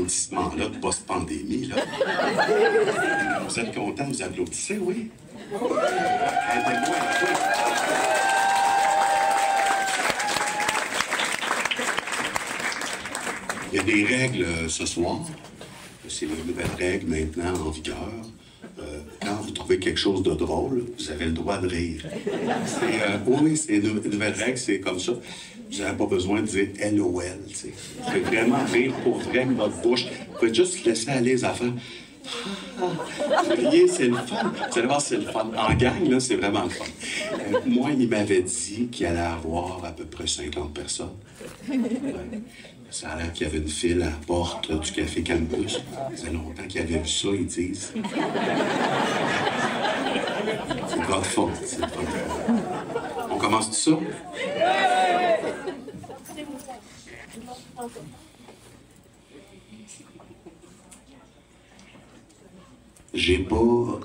applaudissements-là de post-pandémie, là. Vous êtes contents, vous applaudissez, oui? Aidez-moi un peu. Il y a des règles ce soir. C'est les nouvelles règles maintenant en vigueur. Quand vous trouvez quelque chose de drôle, vous avez le droit de rire. Oui, c'est une nouvelle règle, c'est comme ça. Vous n'avez pas besoin de dire LOL, tu sais. Vous pouvez vraiment rire pour vrai avec votre bouche. Vous pouvez juste laisser aller les affaires. Riez, c'est le fun. Vous allez voir, c'est le fun. En gang, là, c'est vraiment le fun. Moi, il m'avait dit qu'il allait avoir à peu près 50 personnes. Ouais. Ça a l'air qu'il y avait une file à la porte du Café Campus. Ça faisait longtemps qu'ils avaient vu ça, ils disent. C'est pas de faute, c'est pas de faute. On commence tout ça? J'ai pas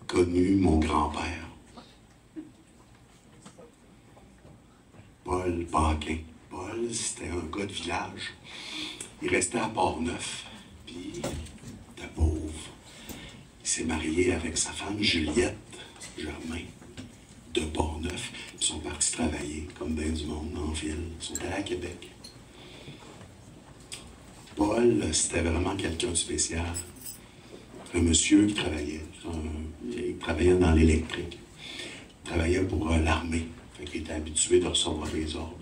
connu mon grand-père. Paul Paquin. Paul, c'était un gars de village. Il restait à Port-Neuf, puis il était pauvre. Il s'est marié avec sa femme Juliette Germain de Port-Neuf. Ils sont partis travailler, comme bien du monde, en ville. Ils sont allés à Québec. Paul, c'était vraiment quelqu'un de spécial. Un monsieur qui travaillait. Il travaillait dans l'électrique. Il travaillait pour l'armée. Fait qu'il était habitué de recevoir des ordres.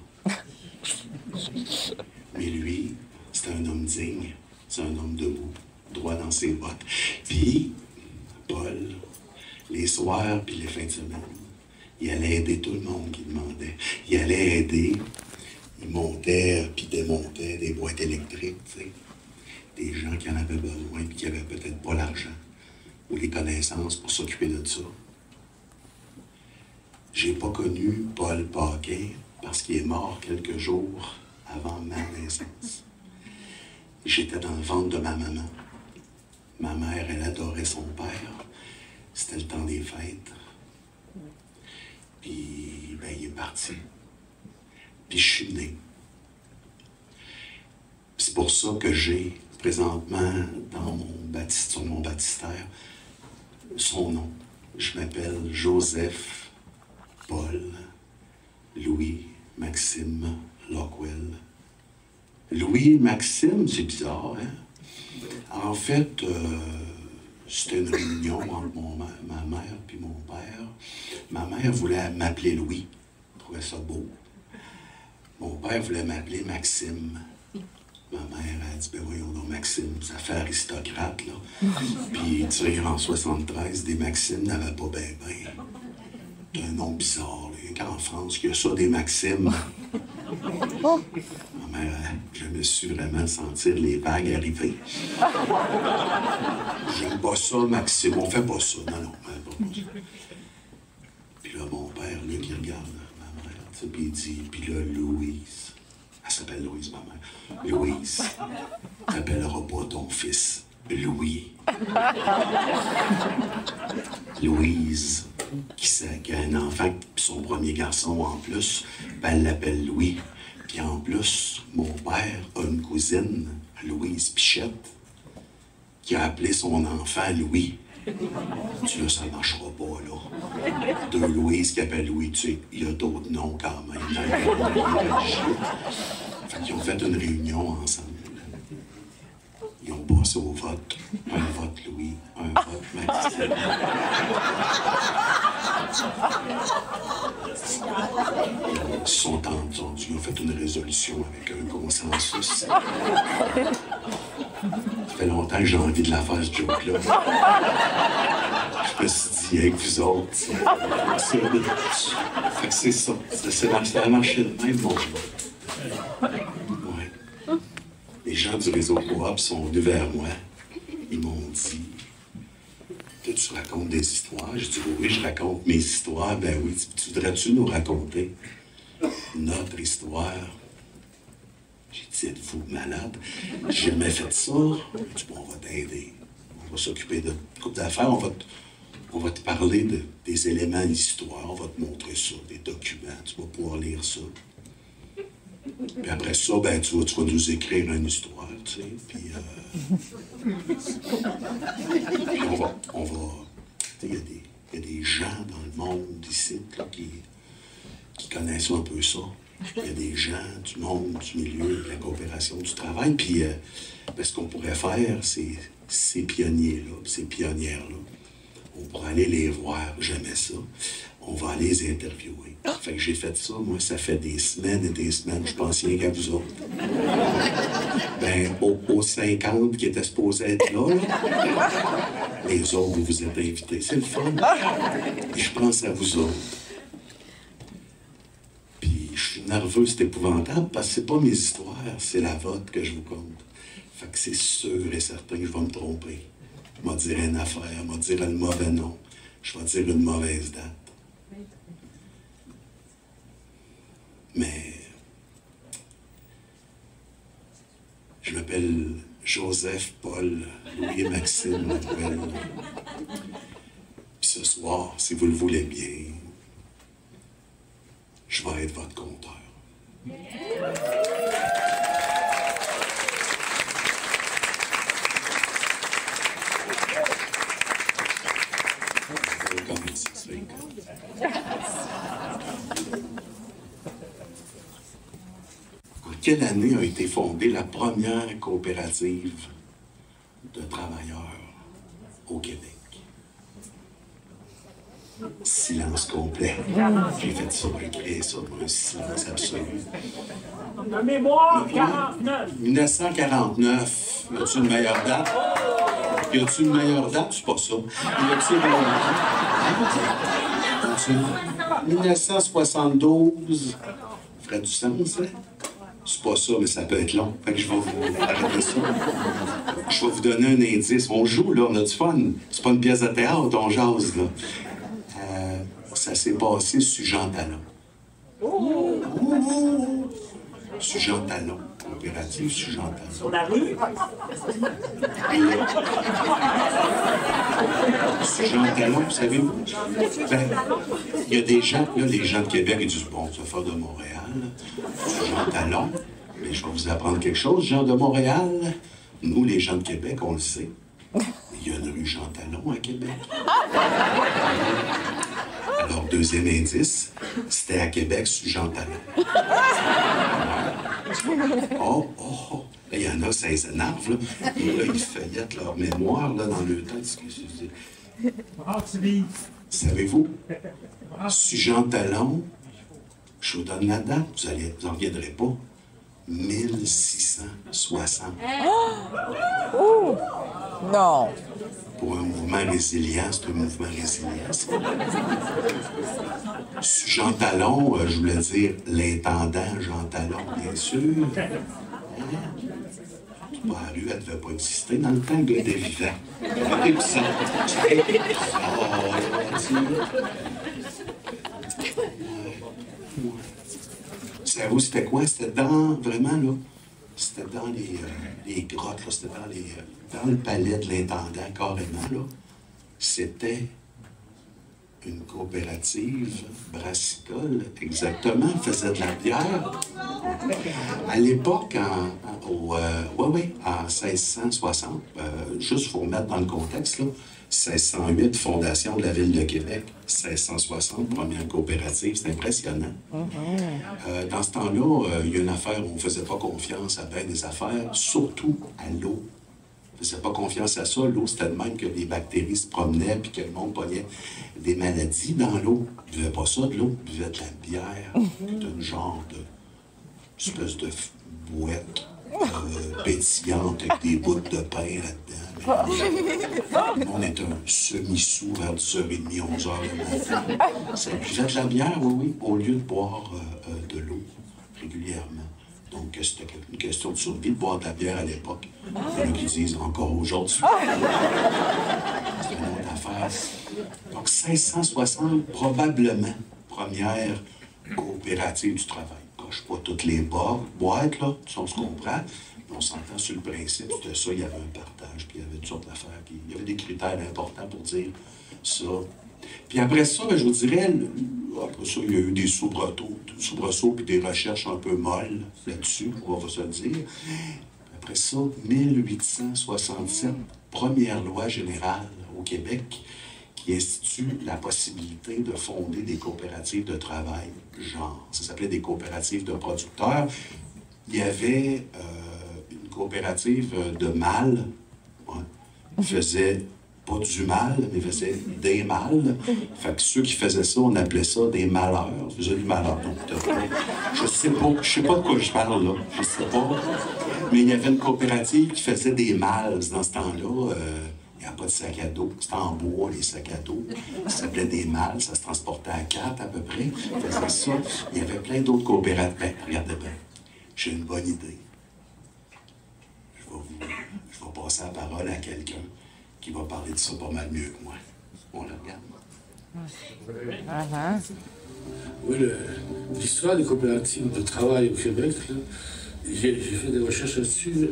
Mais lui, c'était un homme digne. C'est un homme debout, droit dans ses bottes. Puis, Paul, les soirs puis les fins de semaine, il allait aider tout le monde qui demandait. Il allait aider. Il montait puis démontait des boîtes électriques, tu sais. Des gens qui en avaient besoin puis qui n'avaient peut-être pas l'argent ou les connaissances pour s'occuper de ça. J'ai pas connu Paul Paquin parce qu'il est mort quelques jours avant ma naissance. J'étais dans le ventre de ma maman. Ma mère, elle adorait son père. C'était le temps des fêtes. Puis, ben, il est parti. Puis je suis né. C'est pour ça que j'ai, présentement, sur mon baptistère, son nom. Je m'appelle Joseph Paul Louis Maxime Lockwell. Louis Maxime, c'est bizarre, hein? En fait, c'était une réunion entre ma mère et mon père. Ma mère voulait m'appeler Louis. Elle trouvait ça beau. Mon père voulait m'appeler Maxime. Ma mère a dit, ben voyons donc, Maxime, ça fait aristocrate, là. Puis, tu sais, en 73, des Maximes n'avaient pas ben. C'est un nom bizarre, là. Qu'en France, il y a ça, des Maximes. Ma mère, je me suis vraiment sentir les vagues arriver. J'aime pas ça, Maxime. On fait pas ça. Non, pas ça. Puis là, mon père, lui, qui regarde ma mère, tu sais, puis il dit, puis là, Louise. Elle s'appelle Louise, ma mère. Louise, t'appelleras pas ton fils Louis. Louise, qui a un enfant, puis son premier garçon en plus, ben, elle l'appelle Louis. Puis en plus, mon père a une cousine, Louise Pichette, qui a appelé son enfant Louis. Tu là, ça marchera pas, là. Deux Louise qui appellent Louis, tu sais, il y a d'autres noms quand même. Fait qu'ils ont fait une réunion ensemble. Ils ont passé au vote. Un vote Louis, un vote Maxime. Ils sont entendus, ils ont fait une résolution avec un consensus. Ça fait longtemps que j'ai envie de la faire, ce joke-là. Je me suis dit, avec vous autres, fait que c'est ça. Ça a marché de même, mon jour. Ouais. Les gens du réseau Coop sont venus vers moi. Ils m'ont dit, que tu racontes des histoires? J'ai dit, oui, je raconte mes histoires. Ben oui, tu voudrais-tu nous raconter notre histoire? J'ai dit, êtes-vous malade? J'ai jamais fait ça. J'ai dit, bon, on va t'aider. On va s'occuper de couple d'affaires. On va te parler des éléments d'histoire. On va te montrer ça, des documents. Tu vas pouvoir lire ça. Puis après ça, ben, tu vas nous écrire une histoire. tu sais, puis on va, tu sais, il y a des gens dans le monde ici là, qui connaissent un peu ça. Il y a des gens du monde, du milieu, de la coopération, du travail, puis ce qu'on pourrait faire, c'est ces pionniers-là, ces pionnières-là, on pourrait aller les voir, j'aimais ça, on va aller les interviewer. Fait que j'ai fait ça, moi, ça fait des semaines et des semaines, je pense rien qu'à vous autres. Ben, aux 50 qui étaient supposés être là, les autres, vous vous êtes invités, c'est le fun. Et je pense à vous autres. Puis je suis nerveux, c'est épouvantable, parce que c'est pas mes histoires, c'est la vôtre que je vous compte. Fait que c'est sûr et certain que je vais me tromper. Je vais dire une affaire, je vais dire le mauvais nom, je vais dire une mauvaise date. Mais je m'appelle Joseph Paul Louis-Maxime Lapoelle. Puis ce soir, si vous le voulez bien, je vais être votre compteur. En quelle année a été fondée la première coopérative de travailleurs au Québec? Silence complet. J'ai fait ça, j'ai créé ça pour un silence absolu. La mémoire, 49. 1949. Y a-t-il une meilleure date? Y a-t-il une meilleure date? C'est pas ça. Y a-t-il une meilleure date? 1972. Ferait du sens, hein? C'est pas ça, mais ça peut être long. Fait que je vais vous arrêter ça. Je vais vous donner un indice. On joue, là, on a du fun. C'est pas une pièce de théâtre, on jase, là. Ça s'est passé sur Jean Talon. Sur Jean Talon. Coopérative sur Jean Talon. Sur la rue? Sur Jean Talon, savez-vous? Ben, il y a des gens, là, les gens de Québec, ils disent, bon, ça fait de Montréal. Sur Jean Talon. Mais je vais vous apprendre quelque chose. Jean de Montréal, nous, les gens de Québec, on le sait. Il y a une rue Jean Talon à Québec. Alors, deuxième indice, c'était à Québec sur Jean Talon. Oh, là, il y en a, ça les énerve, là. Et là, ils feuillettent leur mémoire, là, dans le temps. Savez-vous, sur Jean Talon, je vous donne la date, vous n'en reviendrez pas. 1660. Oh! Non. Pour un mouvement résilient, c'est un mouvement résilient. Sur Jean Talon, je voulais dire l'intendant Jean Talon, bien sûr. La rue, elle ne devait pas exister dans le temps, le gars était vivant. C'est bizarre. Savez-vous, c'était quoi? C'était dans, vraiment, là, c'était dans les grottes, là, c'était dans le palais de l'intendant, carrément, là. C'était une coopérative brassicole, exactement, faisait de la bière. À l'époque, en 1660, juste pour remettre dans le contexte, là, 1608, fondation de la Ville de Québec. 1660, première coopérative. C'est impressionnant. Dans ce temps-là, il y a une affaire où on ne faisait pas confiance à bien des affaires, surtout à l'eau. On ne faisait pas confiance à ça. L'eau, c'était de même que les bactéries se promenaient puis que le monde pognait des maladies dans l'eau. Ils ne buvaient pas ça de l'eau, ils buvaient de la bière, d'un genre de espèce de boîte pétillante avec des bouts de pain là-dedans. On est un semi-sous vers 10h30, 11h le matin. Ça buvait de la bière, oui, au lieu de boire de l'eau régulièrement. Donc, c'était une question de survie de boire de la bière à l'époque. Il y en a qui disent encore aujourd'hui. C'est une autre affaire. Donc, 1660, probablement, première coopérative du travail. Je ne coche pas toutes les boîtes, là, on se comprend. On s'entend sur le principe de ça, il y avait un partage, puis il y avait toutes sortes d'affaires, puis il y avait des critères importants pour dire ça. Puis après ça, je vous dirais, après ça, il y a eu des soubresauts, puis des recherches un peu molles là-dessus, on va se le dire. Après ça, 1867, première loi générale au Québec qui institue la possibilité de fonder des coopératives de travail, genre, ça s'appelait des coopératives de producteurs. Il y avait une coopérative de mâles, ouais, qui faisait pas du mal, mais faisait des mâles. Fait que ceux qui faisaient ça, on appelait ça des malheurs. Ils faisaient du malheur. Donc, je sais pas de quoi je parle, là. Je sais pas. Mais il y avait une coopérative qui faisait des mâles dans ce temps-là. Il n'y a pas de sac à dos. C'était en bois, les sacs à dos. Ça s'appelait des mâles. Ça se transportait à 4 à peu près. Ils faisaient ça. Il y avait plein d'autres coopératives. Ben, regardez bien. J'ai une bonne idée. Je vais passer la parole à quelqu'un qui va parler de ça pas mal mieux que moi. On le regarde. Oui, l'histoire des coopératives de travail au Québec, j'ai fait des recherches là-dessus.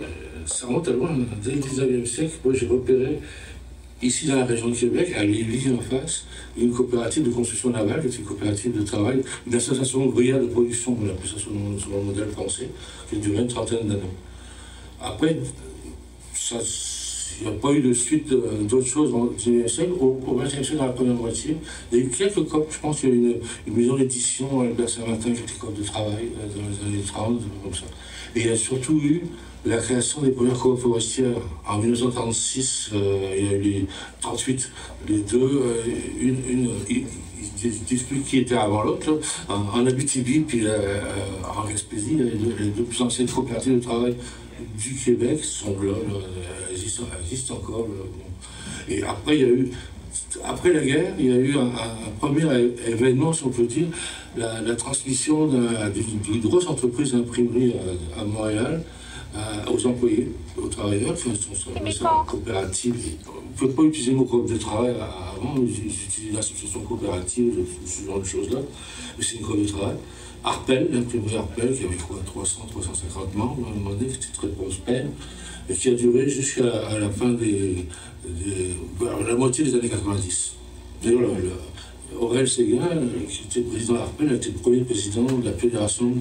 Ça remonte à loin. Dès le 19e siècle, moi j'ai repéré, ici dans la région de Québec, à Lévis en face, une coopérative de construction navale, qui est une coopérative de travail, une association ouvrière de production, on appelle ça sur le modèle français, qui a duré une trentaine d'années. Après, il n'y a pas eu de suite d'autres choses dans le 19e siècle. Au 20e siècle, dans la première moitié, il y a eu quelques COP. Je pense qu'il y a eu une maison d'édition, Albert Saint-Martin, qui était COP de travail dans les années 30, comme ça. Et il y a surtout eu la création des premières coop forestières. En 1936, il y a eu les 38, les deux, ils discutent qui était avant l'autre. En Abitibi, puis en Gaspésie, les deux plus anciennes coopératives de travail du Québec sont là, existent encore. Bon. Et après, après la guerre, il y a eu un premier événement, si on peut dire, la transmission d'une grosse entreprise d'imprimerie à Montréal aux employés, aux travailleurs, qui sont en coopérative. On ne peut pas utiliser le mot coop de travail avant, j'utilise l'association coopérative, ce genre de choses-là, mais c'est une coop de travail. Arpel, l'imprimerie Arpel, qui avait 300-350 membres, à un moment donné, qui était très prospère, et qui a duré jusqu'à la fin la moitié des années 90. D'ailleurs, Aurel Séguin, qui était président d'Arpel, a été le premier président de la Fédération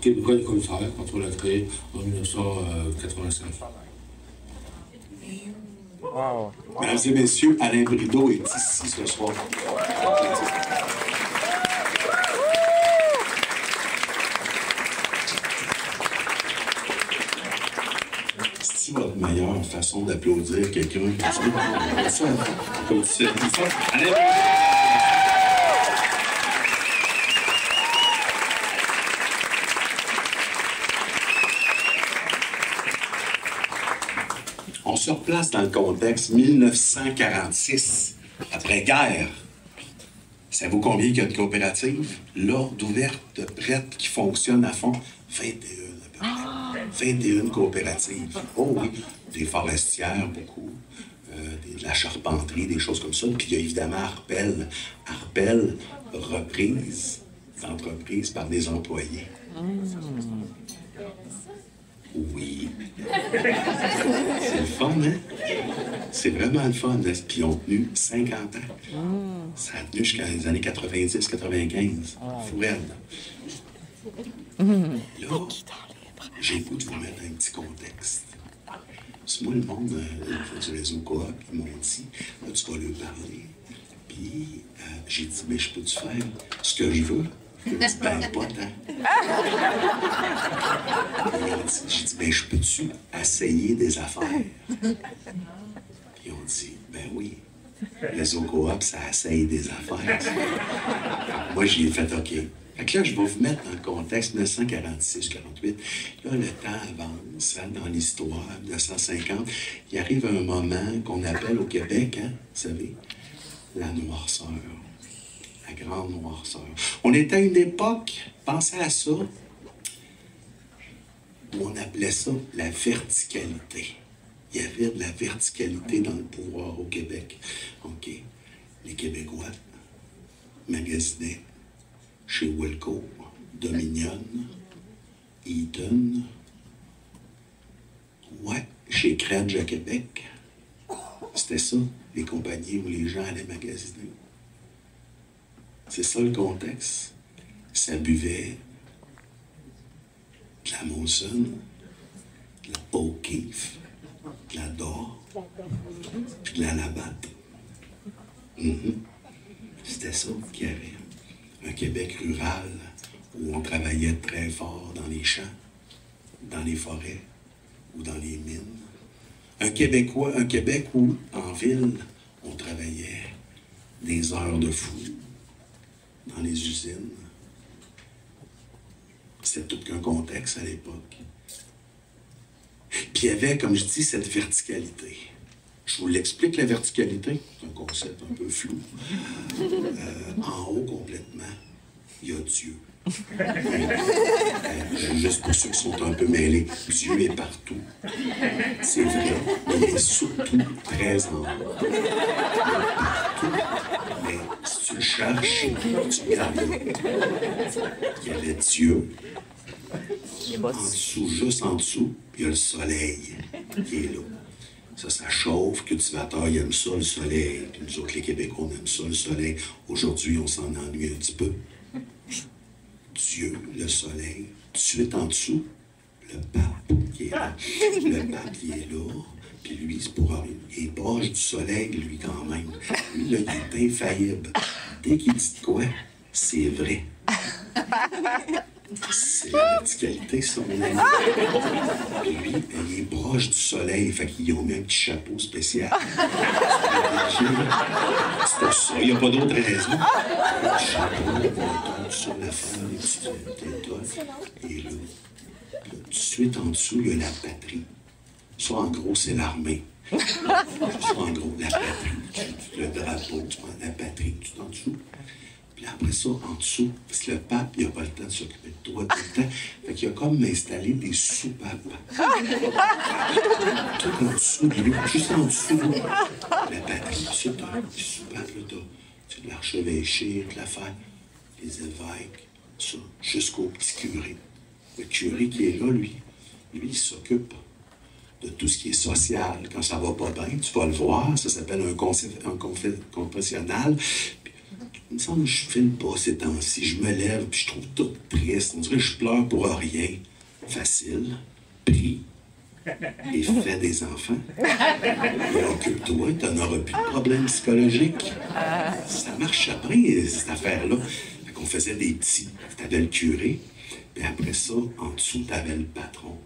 québécoise des coop de travail quand on l'a créée en 1985. Wow. Mesdames et messieurs, Alain Brideau est ici ce soir. C'est votre meilleure façon d'applaudir quelqu'un qui dit ça. Alain Brideau. On se replace dans le contexte 1946, après-guerre. Savez-vous combien il y a de coopératives? L'ordre ouverte, prête, qui fonctionne à fond, 21 à peu près. 21 coopératives. Oh oui, des forestières, beaucoup, de la charpenterie, des choses comme ça. Puis il y a évidemment Arpel. Arpel, reprise d'entreprise par des employés. Oui. C'est le fun, hein? C'est vraiment le fun. Puis ils ont tenu 50 ans. Ça a tenu jusqu'à les années 90-95. Fourelle. Là, j'ai le goût de vous mettre un petit contexte. C'est moi, le monde du réseau coop, ils m'ont dit, là, tu vas leur parler. Puis j'ai dit, mais je peux-tu faire ce que je veux? Il a dit, ben, pas tant. J'ai dit, ben, je peux-tu essayer des affaires? Puis ils ont dit, ben oui. Le réseau coop, ça essaye des affaires. Moi, j'y ai fait OK. Fait que là, je vais vous mettre dans le contexte 1946-48. Là, le temps avance hein, dans l'histoire, 1950. Il arrive un moment qu'on appelle au Québec, hein, vous savez, la noirceur. La grande noirceur. On était à une époque, pensez à ça, où on appelait ça la verticalité. Il y avait de la verticalité dans le pouvoir au Québec. OK. Les Québécois magasinaient chez Wilco, Dominion, Eaton, ouais, chez Credge à Québec. C'était ça, les compagnies où les gens allaient magasiner. C'est ça le contexte. Ça buvait de la Molson, de de la O'Keeffe, de la Dore, puis de la Labatt. C'était ça qu'il y avait. Un Québec rural où on travaillait très fort dans les champs, dans les forêts ou dans les mines. Un Québec où, en ville, on travaillait des heures de fou dans les usines. C'était tout qu'un contexte à l'époque. Puis il y avait, comme je dis, cette verticalité. Je vous l'explique, la verticalité. C'est un concept un peu flou. En haut, complètement, il y a Dieu. Juste pour ceux qui sont un peu mêlés, Dieu est partout. C'est vrai, mais il est surtout très en haut. Partout. Mais si tu le cherches, tu regardes. Il y avait Dieu. En dessous, juste en dessous, il y a le soleil qui est là. Ça chauffe, cultivateur, il aime ça, le soleil. Puis nous autres, les Québécois, on aime ça, le soleil. Aujourd'hui, on s'en ennuie un petit peu. Dieu, le soleil. Tout de suite en dessous, le pape qui est là. Le pape, il est là. Puis lui, c'est pour rien. Il est proche du soleil, lui, quand même. Lui, là, il est infaillible. Dès qu'il dit de quoi, c'est vrai. C'est la verticalité, ça, mon ami. Puis lui, il est proche du soleil, fait qu'ils ont mis un petit chapeau spécial. C'est pour ça, il n'y a pas d'autre raison. Le chapeau, on tombe sur la femme, les petites étoiles. Et là, tout de suite en dessous, il y a la patrie. Ça, en gros, c'est l'armée. Ça, en gros, la patrie. Le drapeau, tu prends la patrie tout en dessous. Puis après ça, en dessous, parce que le pape, il n'a pas le temps de s'occuper de toi tout le temps. Fait qu'il a comme installé des soupapes. Tout en dessous de lui, juste en dessous. La patrie, c'est des soupapes, là, c'est de l'archevêché, de l'affaire, les évêques, ça, jusqu'au petit curé. Le curé qui est là, lui, il s'occupe de tout ce qui est social. Quand ça va pas bien, tu vas le voir, ça s'appelle un confessionnal. Il me semble que je ne filme pas ces temps-ci. Je me lève puis je trouve tout triste. On dirait que je pleure pour rien. Facile. Prie. Et fais des enfants. Et occupe-toi, tu n'auras plus de problème psychologique. Ça marche bien, cette affaire-là. Fait qu'on faisait des petits. Tu avais le curé. Puis après ça, en dessous, tu avais le patron.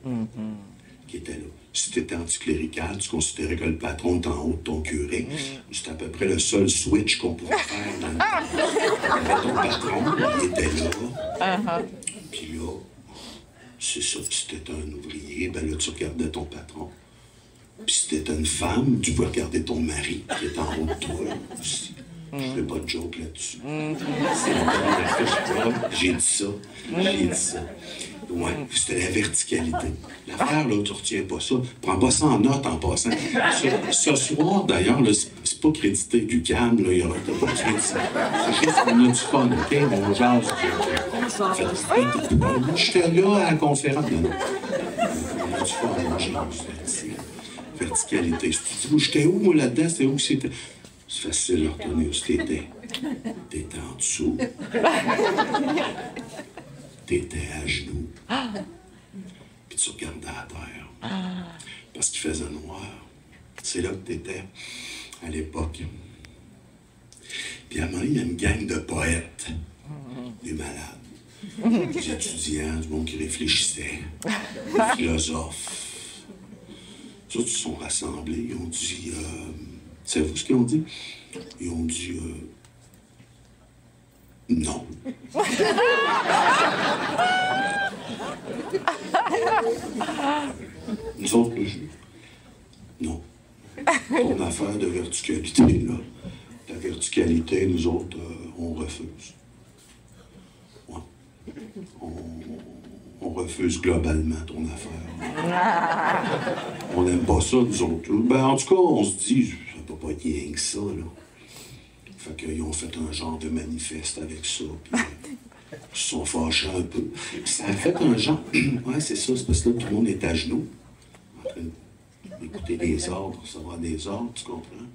Qui était là. Si tu étais anticlérical, tu considérais que le patron était en haut de ton curé. C'était à peu près le seul switch qu'on pouvait faire dans le temps. Ton patron, il était là. Puis là, c'est ça, si tu étais un ouvrier, ben là, tu regardais ton patron. Puis si tu étais une femme, tu pouvais regarder ton mari qui était en haut de toi aussi. Je fais pas de joke là-dessus. C'est la première fois que je parle. J'ai dit ça. Ouais, c'était la verticalité. L'affaire, là, tu retiens pas ça. Prends pas ça en note en passant. Ce soir, d'ailleurs, c'est pas crédité du calme, là, il y aura pas de crédit. C'est juste qu'on a du fun, OK? On jase. J'étais là à la conférence. Non. On a du fun, on jase. Verticalité. J'étais où, moi, là-dedans? C'était où que c'était? C'est facile à retenir où t'étais. T'étais en dessous. T'étais à genoux. Puis tu regardais à terre. Parce qu'il faisait noir. C'est là que t'étais, à l'époque. Puis à un moment donné, il y a une gang de poètes, des malades, des étudiants, du monde qui réfléchissait, des philosophes. Tous ils sont rassemblés, ils ont dit... savez-vous ce qu'ils ont dit? Ils ont dit... non. Nous autres, non. Ton affaire de verticalité, là, la verticalité, nous autres, on refuse. Ouais. On refuse globalement ton affaire. On n'aime pas ça, nous autres. Ben, en tout cas, on se dit, ça peut pas être rien que ça, là. Fait qu'ils ont fait un genre de manifeste avec ça, puis ils se sont fâchés un peu. Ça a fait un genre... ouais, c'est ça, c'est parce que là, tout le monde est à genoux, en train d'écouter des ordres, recevoir des ordres, tu comprends?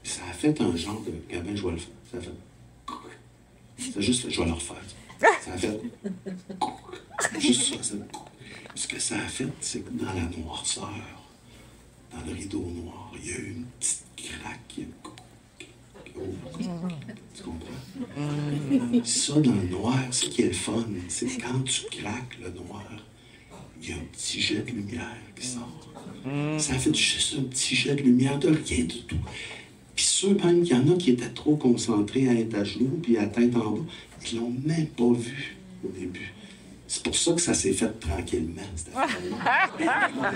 Puis ça a fait un genre de... Gabin, je vais le faire. Ça a fait... C'est juste... Je vais le refaire. Ça a fait... Juste ça, ça... Ce que ça a fait, c'est que dans la noirceur, dans le rideau noir, il y a eu une petite craque. Tu comprends? Ça, dans le noir, ce qui est le fun, c'est que quand tu craques le noir, il y a un petit jet de lumière qui sort. Ça fait juste un petit jet de lumière de rien du tout. Puis ceux, même, il y en a qui étaient trop concentrés à être à genoux puis à tête en bas, ils l'ont même pas vu au début. C'est pour ça que ça s'est fait tranquillement, cette affaire-là.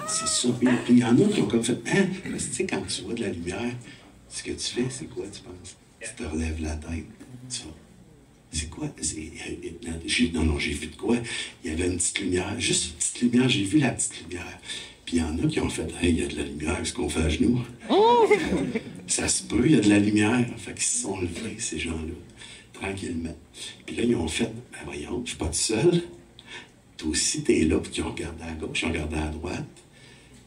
C'est ça. Puis il y en a qui ont comme fait, hein? Parce que tu sais, quand tu vois de la lumière, ce que tu fais, c'est quoi, tu penses? Tu te relèves la tête. Tu vas, c'est quoi? Non, j'ai vu de quoi? Il y avait une petite lumière, juste une petite lumière, j'ai vu la petite lumière. Puis il y en a qui ont fait, hey, il y a de la lumière, ce qu'on fait à genoux. Ça se peut, il y a de la lumière. Fait qu'ils se sont levés, ces gens-là, tranquillement. Puis là, ils ont fait, ben voyons, je suis pas tout seul. Toi aussi, t'es là, puis ils ont regardé à gauche, ils ont regardé à droite.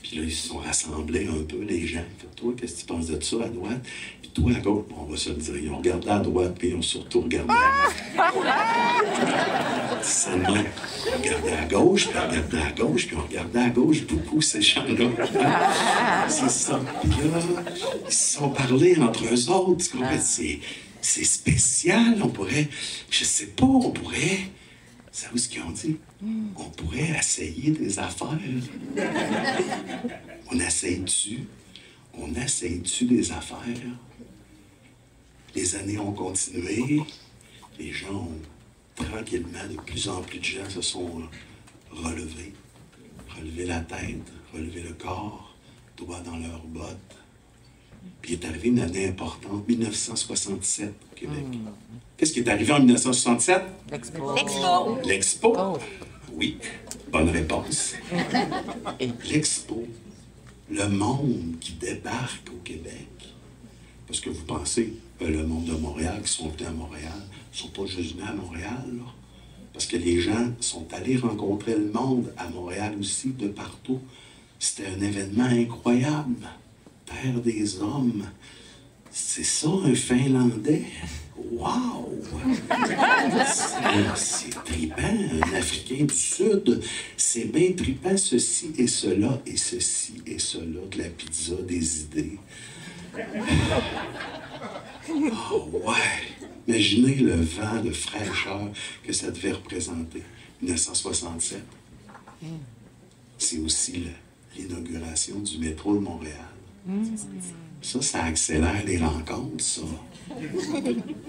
Puis là, ils se sont rassemblés un peu, les gens. Fait, toi, qu'est-ce que tu penses de ça à droite? Puis toi, à gauche, bon, on va se le dire. Ils ont regardé à droite, puis ils ont surtout regardé à gauche. C'est ça de même. Ils ont regardé à gauche, puis ils ont regardé à gauche, puis ils ont regardé à gauche beaucoup, ces gens-là. C'est ça. Puis là, ils se sont parlé entre eux autres. Tu comprends? C'est spécial. On pourrait, je sais pas, on pourrait... Savez-vous ce qu'ils ont dit? On pourrait essayer des affaires. On essaye-tu? On essaye-tu des affaires? Les années ont continué. Les gens ont tranquillement, de plus en plus de gens se sont relevés. Relever la tête, relever le corps, doigts dans leurs bottes. Puis il est arrivé une année importante, 1967 au Québec. Qu'est-ce qui est arrivé en 1967? L'Expo. L'Expo? Oui, bonne réponse. L'Expo, le monde qui débarque au Québec. Parce que vous pensez, le monde de Montréal qui sont venus à Montréal, ne sont pas juste venus à Montréal, là. Parce que les gens sont allés rencontrer le monde à Montréal aussi, de partout. C'était un événement incroyable. Terre des hommes. C'est ça, un Finlandais? Wow! C'est trippant, un Africain du Sud. C'est bien trippant, ceci et cela, et ceci et cela, de la pizza, des idées. Oh, ouais! Imaginez le vent de fraîcheur que ça devait représenter. 1967. C'est aussi l'inauguration du métro de Montréal. Ça accélère les rencontres, ça.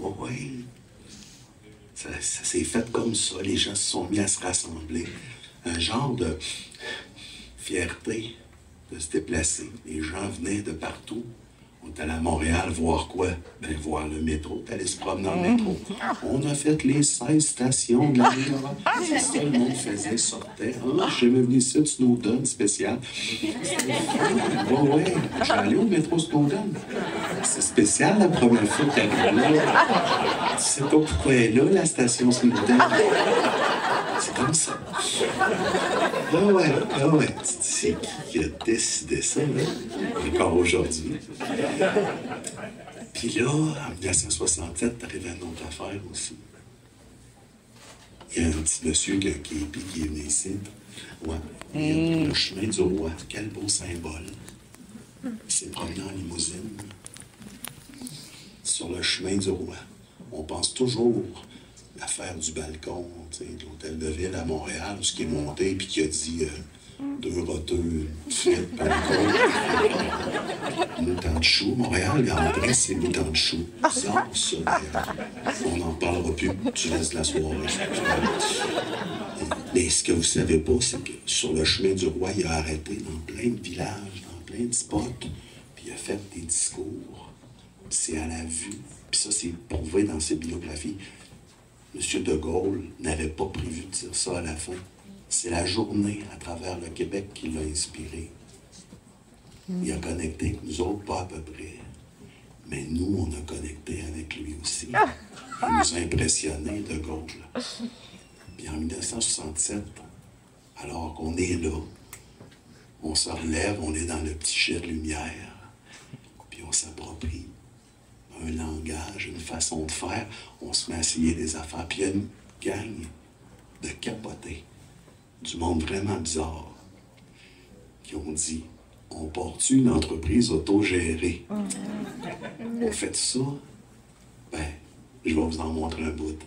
Oh, oui. Ça s'est fait comme ça. Les gens se sont mis à se rassembler. Un genre de fierté de se déplacer. Les gens venaient de partout. On est allé à Montréal voir quoi? Ben, voir le métro. T'es allé se promener dans le métro. On a fait les 16 stations de la ville. C'est ça, le monde faisait, sortait. Ah, je suis venu ici, Snowden, spécial. Ouais, j'ai allé au métro Snowden. C'est spécial la première fois que t'arrives là. Tu sais pas pourquoi elle est là, la station Snowden. C'est comme ça. Ah ouais. C'est qui a décidé ça, là? Encore aujourd'hui. Puis là, en 1967, t'arrives à une autre affaire aussi. Il y a un petit monsieur qui est venu ici. Ouais. Il y a le chemin du roi. Quel beau symbole. Il s'est promené en limousine. Sur le chemin du roi. On pense toujours à faire du balcon, tu sais, de l'hôtel de ville à Montréal, ce qui est monté, puis qui a dit 2 roteux, une frite, balcon, mouton de chou. Montréal, André, c'est mouton de chou. Bizarre, ça, d'ailleurs. On n'en parlera plus, tu restes la soirée. Mais ce que vous savez pas, c'est que sur le chemin du roi, il a arrêté dans plein de villages, dans plein de spots, puis il a fait des discours. C'est à la vue. Puis ça, c'est prouvé dans ses biographies. M. de Gaulle n'avait pas prévu de dire ça à la fin. C'est la journée à travers le Québec qui l'a inspiré. Il a connecté avec nous autres, pas à peu près. Mais nous, on a connecté avec lui aussi. Il nous a impressionnés, de Gaulle. Puis en 1967, alors qu'on est là, on se relève, on est dans le petit jet de lumière, puis on s'approprie un langage, une façon de faire, on se met à essayer des affaires. Puis il y a une gang de capotés, du monde vraiment bizarre qui ont dit « On part-tu une entreprise autogérée? » On fait ça? Ben, je vais vous en montrer un bout.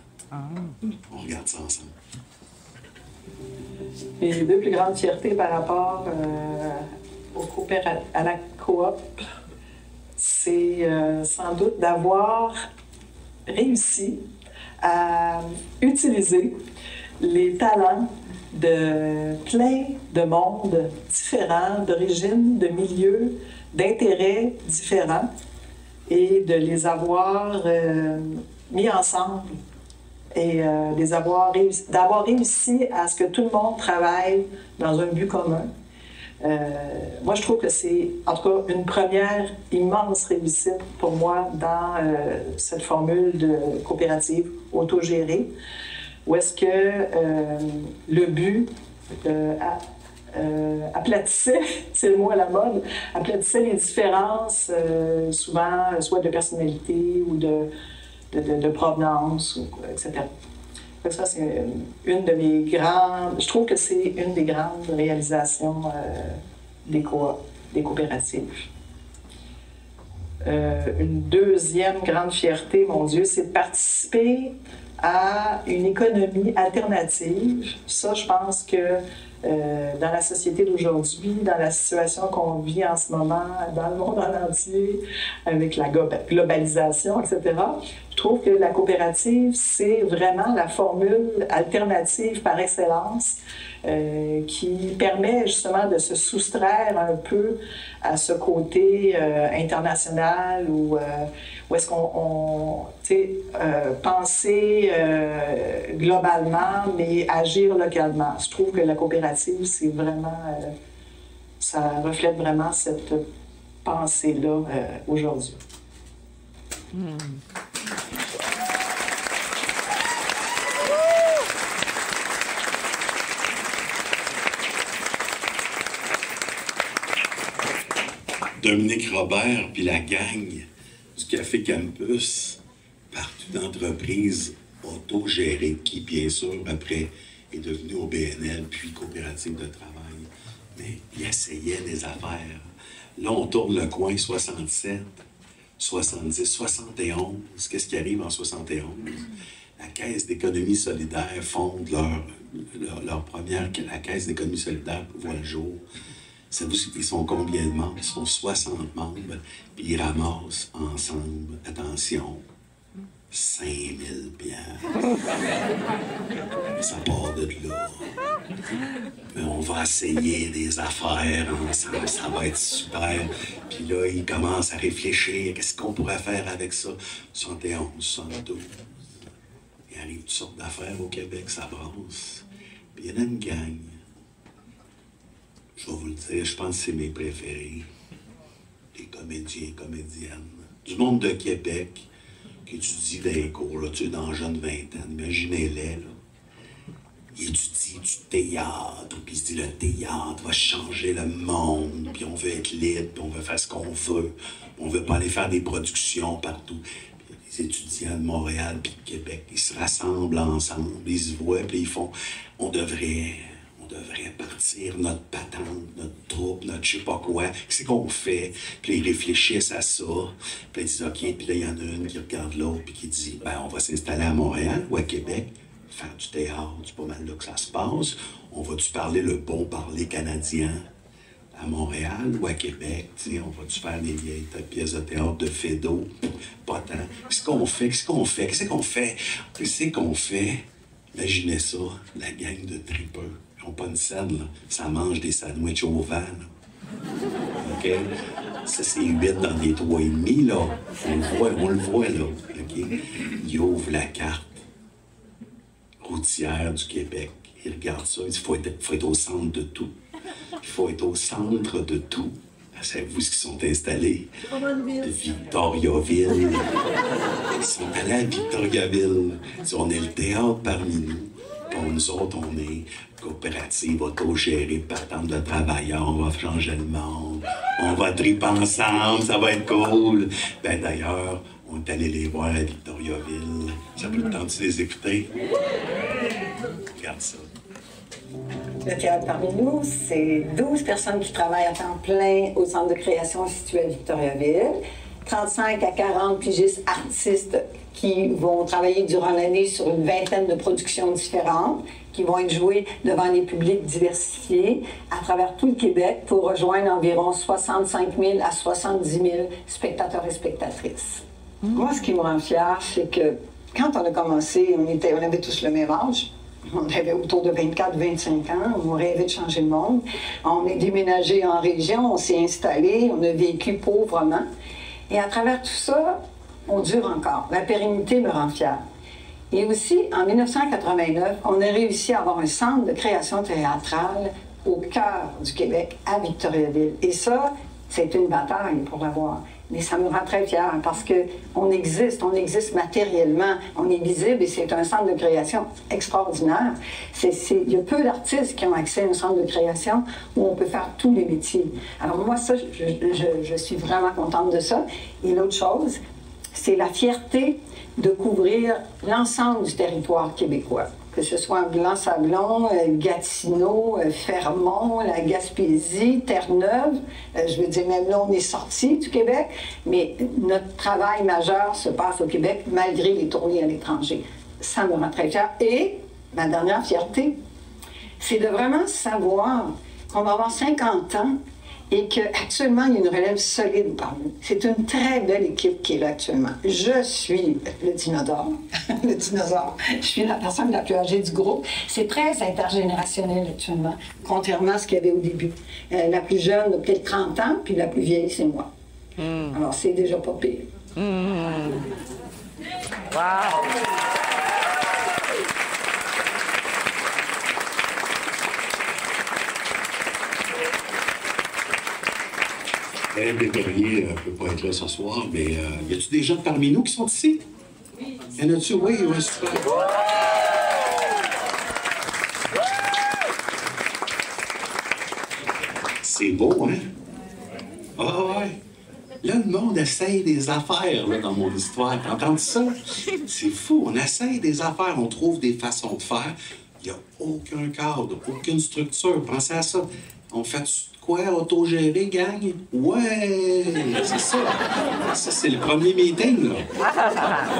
On regarde ça ensemble. Mes deux plus grandes fiertés par rapport à la coop, c'est sans doute d'avoir réussi à utiliser les talents de plein de mondes différents, d'origines, de milieux, d'intérêts différents, et de les avoir mis ensemble et d'avoir réussi à ce que tout le monde travaille dans un but commun. Moi, je trouve que c'est, en tout cas, une première immense réussite pour moi dans cette formule de coopérative autogérée, où est-ce que le but aplatissait, c'est le mot à la mode, aplatissait les différences, souvent, soit de personnalité ou de provenance, etc. Donc ça, c'est une de mes grandes... Je trouve que c'est une des grandes réalisations des coopératives. Une deuxième grande fierté, mon Dieu, c'est de participer à une économie alternative. Ça, je pense que dans la société d'aujourd'hui, dans la situation qu'on vit en ce moment, dans le monde en entier, avec la globalisation, etc., je trouve que la coopérative, c'est vraiment la formule alternative par excellence qui permet justement de se soustraire un peu à ce côté international où est-ce qu'on penser globalement, mais agir localement. Je trouve que la coopérative, c'est vraiment, ça reflète vraiment cette pensée-là aujourd'hui. Dominique Robert puis la gang du Café Campus, partout d'entreprises autogérées, qui, bien sûr, après, est devenu OBNL, puis coopérative de travail. Mais il essayait des affaires. Là, on tourne le coin 67, 70, 71. Qu'est-ce qui arrive en 71? La Caisse d'économie solidaire fonde leur première... La Caisse d'économie solidaire voit le jour. Savez-vous ils sont combien de membres? Ils sont 60 membres, puis ils ramassent ensemble, attention, 5000 piastres. Ça part de là. Mais on va essayer des affaires ensemble, ça va être super. Puis là, ils commencent à réfléchir, qu'est-ce qu'on pourrait faire avec ça? 71, 72. Il arrive toutes sortes d'affaires au Québec, ça brasse. Puis il y en a une gang. Je vais vous le dire, je pense que c'est mes préférés. Les comédiens, comédiennes. Du monde de Québec qui étudient des cours, là, tu sais, dans la jeune vingtaine. Imaginez-les, là. Ils étudient du théâtre, puis ils se disent le théâtre va changer le monde, puis on veut être libre, puis on veut faire ce qu'on veut. On veut pas aller faire des productions partout. Puis les étudiants de Montréal puis de Québec, ils se rassemblent ensemble, ils se voient, puis ils font... On devrait partir notre patente, notre troupe, notre je sais pas quoi. Qu'est-ce qu'on fait? Puis ils réfléchissent à ça. Puis ils disent OK. Puis là, il y en a une qui regarde l'autre puis qui dit ben on va s'installer à Montréal ou à Québec, faire du théâtre. C'est pas mal là que ça se passe. On va-tu parler le bon parler canadien à Montréal ou à Québec? T'sais, on va-tu faire des vieilles pièces de théâtre de Fédo? Pas tant. Qu'est-ce qu'on fait? Qu'est-ce qu'on fait? Qu'est-ce qu'on fait? Qu'est-ce qu'on fait? Imaginez ça, la gang de tripeux. Ils n'ont pas une scène, là. Ça mange des sandwichs au vent, là. OK? Ça, c'est 8 dans des 3,5, là. On le voit, là. OK? Ils ouvrent la carte routière du Québec. Ils regardent ça. Ils disent faut être au centre de tout. Il faut être au centre de tout. Savez-vous ce qu'ils sont installés? Victoriaville. Ils sont allés à Victoriaville. On est le théâtre parmi nous. Pour nous autres, on est coopérative, autogérée, patente de travailleurs. On va changer le monde. On va triper ensemble. Ça va être cool. Ben d'ailleurs, on est allé les voir à Victoriaville. Ça peut te tenter de les écouter? Regarde ça. Le Théâtre parmi nous, c'est 12 personnes qui travaillent à temps plein au centre de création situé à Victoriaville, 35 à 40 pigistes artistes qui vont travailler durant l'année sur une vingtaine de productions différentes, qui vont être jouées devant des publics diversifiés à travers tout le Québec pour rejoindre environ 65 000 à 70 000 spectateurs et spectatrices. Moi, ce qui me rend fière, c'est que quand on a commencé, on avait tous le même âge. On avait autour de 24-25 ans, on rêvait de changer le monde. On est déménagé en région, on s'est installé, on a vécu pauvrement. Et à travers tout ça, on dure encore. La pérennité me rend fière. Et aussi, en 1989, on a réussi à avoir un centre de création théâtrale au cœur du Québec, à Victoriaville. Et ça, c'est une bataille pour l'avoir. Mais ça me rend très fière parce qu'on existe matériellement, on est visible et c'est un centre de création extraordinaire. Il y a peu d'artistes qui ont accès à un centre de création où on peut faire tous les métiers. Alors moi, ça, je suis vraiment contente de ça. Et l'autre chose, c'est la fierté de couvrir l'ensemble du territoire québécois. Que ce soit Blanc-Sablon, Gatineau, Fermont, la Gaspésie, Terre-Neuve. Je veux dire, même là, on est sorti du Québec, mais notre travail majeur se passe au Québec malgré les tournées à l'étranger. Ça me rend très fière. Et ma dernière fierté, c'est de vraiment savoir qu'on va avoir 50 ans et qu'actuellement, il y a une relève solide parmi nous. C'est une très belle équipe qui est là actuellement. Je suis le dinosaure. Le dinosaure. Je suis la personne la plus âgée du groupe. C'est très intergénérationnel actuellement, contrairement à ce qu'il y avait au début. La plus jeune a peut-être 30 ans, puis la plus vieille, c'est moi. Alors, c'est déjà pas pire. Wow! Ève Desperriers ne peut pas être là ce soir, mais y a-t-il des gens parmi nous qui sont ici? Oui. Y en a-tu? Oui, oui, super. C'est beau, hein? Ah ouais. Là, le monde essaye des affaires là, dans mon histoire. T'entends ça? C'est fou. On essaye des affaires, on trouve des façons de faire. Il n'y a aucun cadre, aucune structure. Pensez à ça. On fait quoi? Autogéré, gang? Ouais! C'est ça. Ça, c'est le premier meeting, là.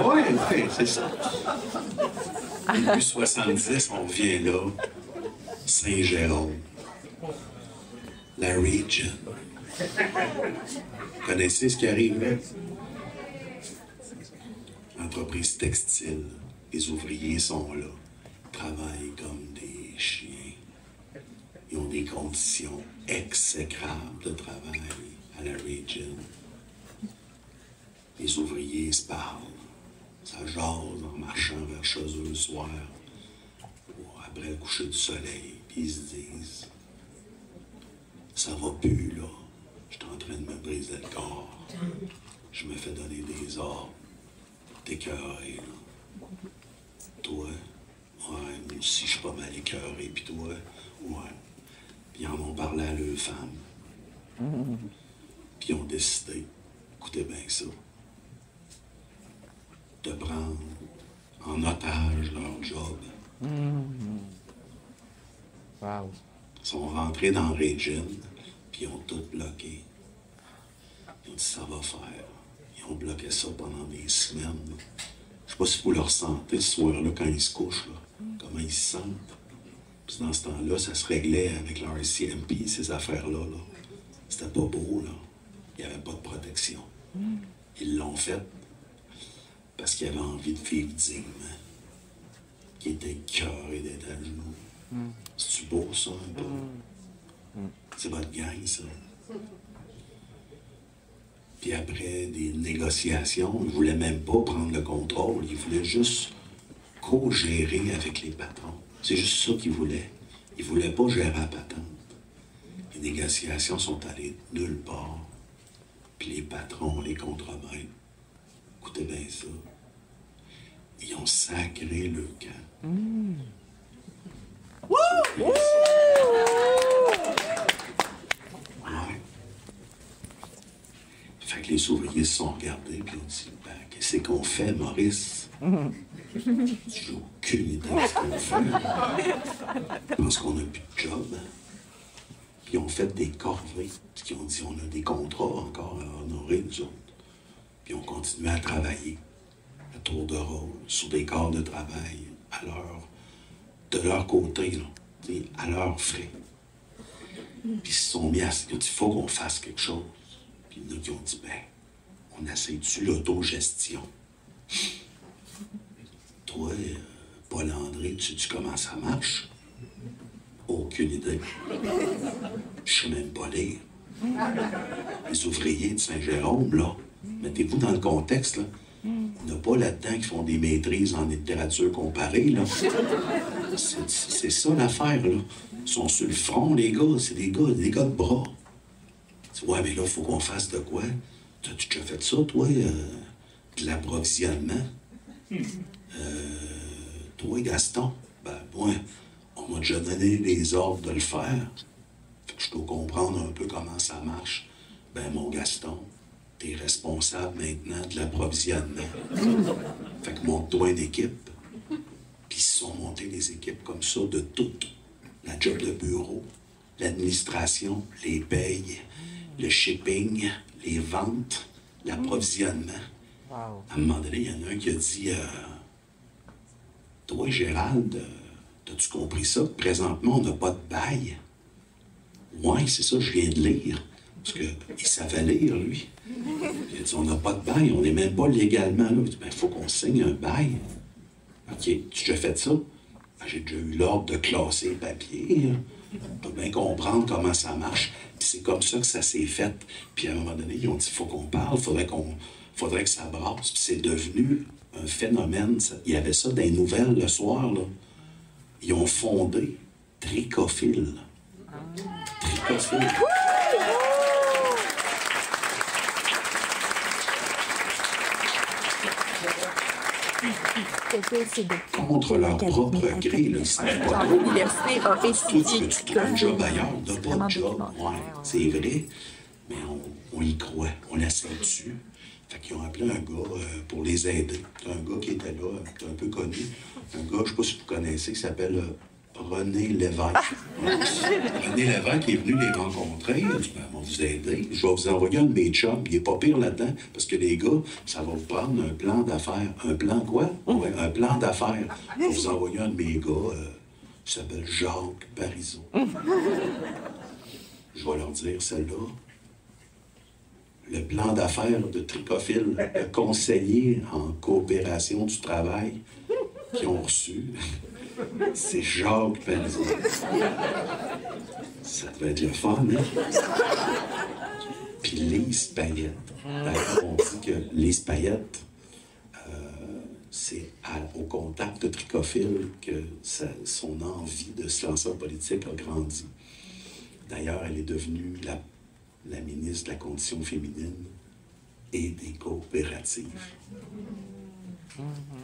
Ouais, c'est ça. Début 70, on vient là. Saint-Jérôme. La Region. Vous connaissez ce qui arrive là? Entreprise textile. Les ouvriers sont là. Travaillent comme des chiens. Ils ont des conditions exécrables de travail à la Region. Les ouvriers se parlent. Ça jase en marchant vers chez eux le soir. Ou après le coucher du soleil. Puis ils se disent... Ça va plus, là. Je suis en train de me briser le corps. Je me fais donner des ordres. T'écœuré, là. Toi? Ouais, moi aussi, je suis pas mal écœuré. Puis toi? Ouais. Puis ils en ont parlé à leurs femmes. Puis ils ont décidé, écoutez bien ça, de prendre en otage leur job. Wow. Ils sont rentrés dans Region, puis ils ont tout bloqué. Ils ont dit, ça va faire. Ils ont bloqué ça pendant des semaines. Je sais pas si vous le ressentez ce soir-là, quand ils se couchent, là, comment ils se sentent. Puis dans ce temps-là, ça se réglait avec l'RCMP, ces affaires-là. Là. C'était pas beau, là. Il n'y avait pas de protection. Ils l'ont fait parce qu'ils avaient envie de vivre dignement. Qu'ils étaient écœurés d'être à genoux. C'est-tu beau, ça, un peu? C'est votre gang, ça. Puis après des négociations, ils ne voulaient même pas prendre le contrôle. Ils voulaient juste co-gérer avec les patrons. C'est juste ça qu'ils voulaient. Ils ne voulaient pas gérer la patente. Les négociations sont allées nulle part. Puis les patrons, les contremaîtres, écoutez bien ça, ils ont sacré le camp. Ouais. Fait que les ouvriers se sont regardés puis ont dit, ben, qu'est-ce qu'on fait, Maurice? Tu joues au aucune idée de ce qu'on fait. Parce qu'on n'a plus de job. Puis ils ont fait des corvées. Puis ils ont dit, on a des contrats encore à honorer, nous autres. Puis on continue à travailler à tour de rôle, sur des corps de travail, de leur côté, là, à leurs frais. Puis ils se sont mis à se dire, il faut qu'on fasse quelque chose. Puis il y en a qui ont dit, ben, on essaie-tu l'autogestion? Toi, Paul-André, tu sais comment ça marche? Aucune idée. Je sais même pas lire. Les ouvriers de Saint-Jérôme, là, mettez-vous dans le contexte, là. Il n'y en a pas là-dedans qui font des maîtrises en littérature comparée, là. C'est ça l'affaire, là. Ils sont sur le front, les gars. C'est des gars de bras. Tu vois, mais là, il faut qu'on fasse de quoi? T'as-tu déjà fait ça, toi? De l'approvisionnement? Toi, Gaston? Ben, moi, on m'a déjà donné les ordres de le faire. Fait que je dois comprendre un peu comment ça marche. Ben, mon Gaston, t'es responsable maintenant de l'approvisionnement. Fait que monte-toi une équipe. Puis ils se sont montés des équipes comme ça de toutes. La job de bureau, l'administration, les payes, le shipping, les ventes, l'approvisionnement. Wow. À un moment donné, il y en a un qui a dit toi, Gérald, t'as-tu compris ça? Présentement, on n'a pas de bail. Ouais, c'est ça, je viens de lire. Parce qu'il savait lire, lui. Il a dit, on n'a pas de bail, on n'est même pas légalement là. Il dit, ben, il faut qu'on signe un bail. OK, tu as déjà fait ça? Ben, j'ai déjà eu l'ordre de classer les papiers. On peut bien comprendre comment ça marche. Puis c'est comme ça que ça s'est fait. Puis à un moment donné, ils ont dit, il faut qu'on parle, faudrait que ça brasse. Puis c'est devenu un phénomène. Il y avait ça dans les nouvelles le soir, là. Ils ont fondé Tricophile. Tricophile. Contre leur propre gré, là, ils savent pas. L'université a étudié tu trouves un job ailleurs, t'as pas de job. Ouais, c'est vrai, mais on y croit, on l'essaie dessus. Fait qu'ils ont appelé un gars pour les aider. Un gars qui était là, un peu connu. Un gars, je sais pas si vous connaissez, qui s'appelle René Lévesque. René Lévesque est venu les rencontrer. Il a dit, ben, on va vous aider. Je vais vous envoyer un de mes chums. Il est pas pire là-dedans, parce que les gars, ça va vous prendre un plan d'affaires. Un plan quoi? Ouais, un plan d'affaires. Je vais vous envoyer un de mes gars, qui s'appelle Jacques Parizeau. Je vais leur dire celle-là. Le plan d'affaires de Tricophile, le conseiller en coopération du travail qu'ils ont reçu, c'est Jacques Parizeau. Ça devait être le fun, hein? Puis Lise Payette. On dit que Lise Payette, c'est au contact de Tricophile que son envie de se lancer en politique a grandi. D'ailleurs, elle est devenue la ministre de la Condition féminine et des coopératives.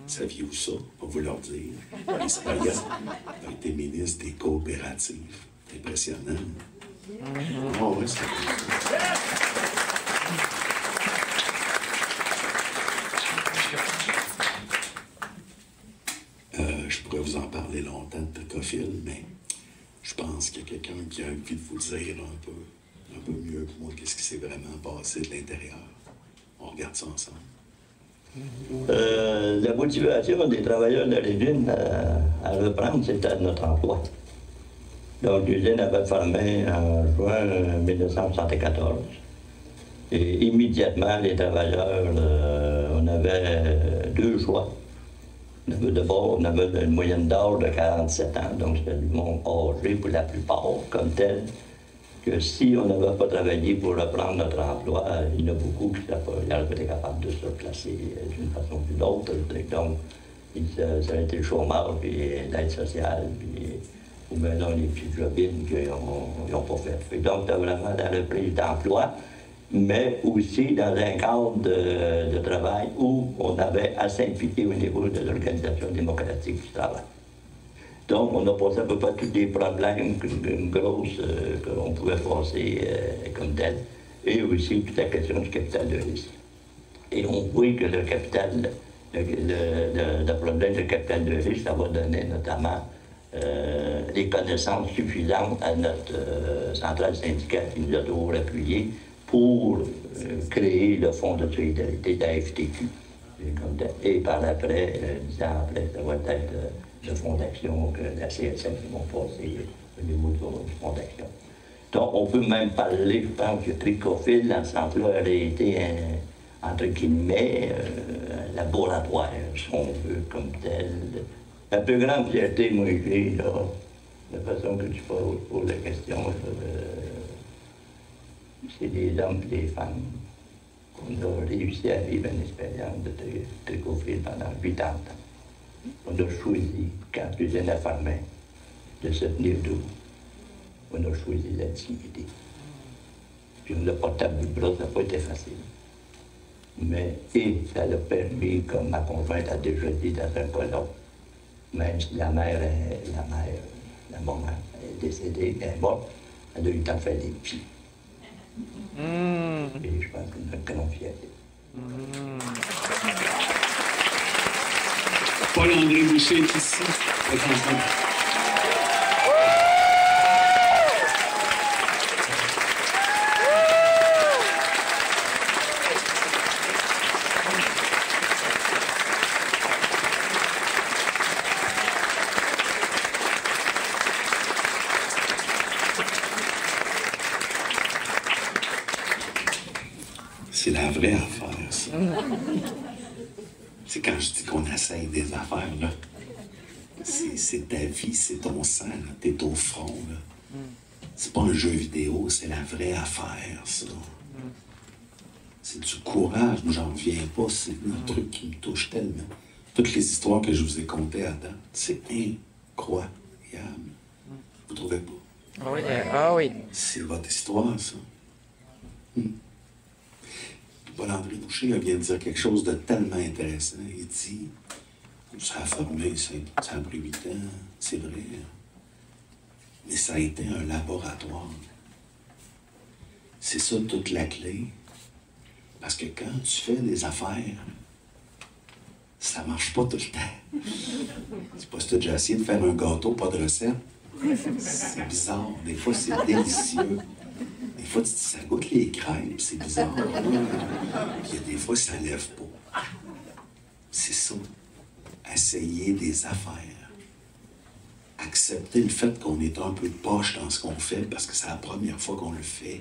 Saviez-vous ça? Pas vous leur dire. Lise Payette a été ministre des coopératives. C'est impressionnant. Oh, ouais, c'est je pourrais vous en parler longtemps de Tricophile, mais je pense qu'il y a quelqu'un qui a envie de vous dire un peu mieux que moi qu'est-ce qui s'est vraiment passé de l'intérieur. On regarde ça ensemble. La motivation des travailleurs de l'usine à reprendre, c'était notre emploi. Donc l'usine avait fermé en juin 1974. Et immédiatement, les travailleurs, on avait deux choix. D'abord, on avait une moyenne d'âge de 47 ans, donc c'était du monde âgé pour la plupart, comme tel, que si on n'avait pas travaillé pour reprendre notre emploi, il y en a beaucoup qui n'avaient pas été capables de se placer d'une façon ou d'une autre. Donc, ça a été le chômage, puis l'aide sociale, puis ou bien dans les petites jobines qu'ils n'ont pas fait. Donc, c'était vraiment dans le reprise d'emploi, mais aussi dans un cadre de travail où on avait à s'impliquer au niveau de l'organisation démocratique du travail. Donc, on a passé à peu près tous les problèmes grosses qu'on pouvait passer comme tel, et aussi toute la question du capital de risque. Et on voit que le capital le problème de capital de risque, ça va donner notamment les connaissances suffisantes à notre centrale syndicale qui nous a toujours appuyés pour créer le fonds de solidarité de la FTQ. Et par après, 10 ans après, ça va être le fonds d'action que la CSN qui vont passer au niveau du fonds d'action. Donc, on peut même parler, je pense, que Tricophile, dans ce sens-là, aurait été entre guillemets, un laboratoire, si on veut, comme tel. La plus grande fierté, moi, j'ai, là, de façon que tu poses la question, c'est des hommes et des femmes qu'on a réussi à vivre une expérience de Tricophile pendant 80 ans. On a choisi, quand l'usine a fermé, de se tenir debout. On a choisi la dignité. Puis on l'a pas tapé du bras, ça n'a pas été facile. Mais, et ça l'a permis, comme ma conjointe a déjà dit dans un colloque, même si la mère, la maman est décédée, elle est morte, elle a eu le temps de faire des filles. Et je pense que c'est une grande fierté. Paul-André Boucher est ici. Attention. C'est la vraie affaire, ça. C'est quand je dis qu'on essaye des affaires, là. C'est ta vie, c'est ton sang, là. T'es au front, là. C'est pas un jeu vidéo, c'est la vraie affaire, ça. C'est du courage, moi j'en reviens pas, c'est un truc qui me touche tellement. Toutes les histoires que je vous ai contées à date, c'est incroyable. Vous trouvez pas? Oui, ah oui. C'est votre histoire, ça. Paul-André Boucher vient de dire quelque chose de tellement intéressant. Il dit, ça a formé, ça a pris 8 ans, c'est vrai. Mais ça a été un laboratoire. C'est ça toute la clé. Parce que quand tu fais des affaires, ça marche pas tout le temps. C'est pas si tu as déjà essayé de faire un gâteau, pas de recette. C'est bizarre. Des fois, c'est délicieux. Des fois, tu te dis, ça goûte les crêpes, c'est bizarre. Puis il y a des fois, ça lève pas. C'est ça. Essayer des affaires. Accepter le fait qu'on est un peu poche dans ce qu'on fait, parce que c'est la première fois qu'on le fait.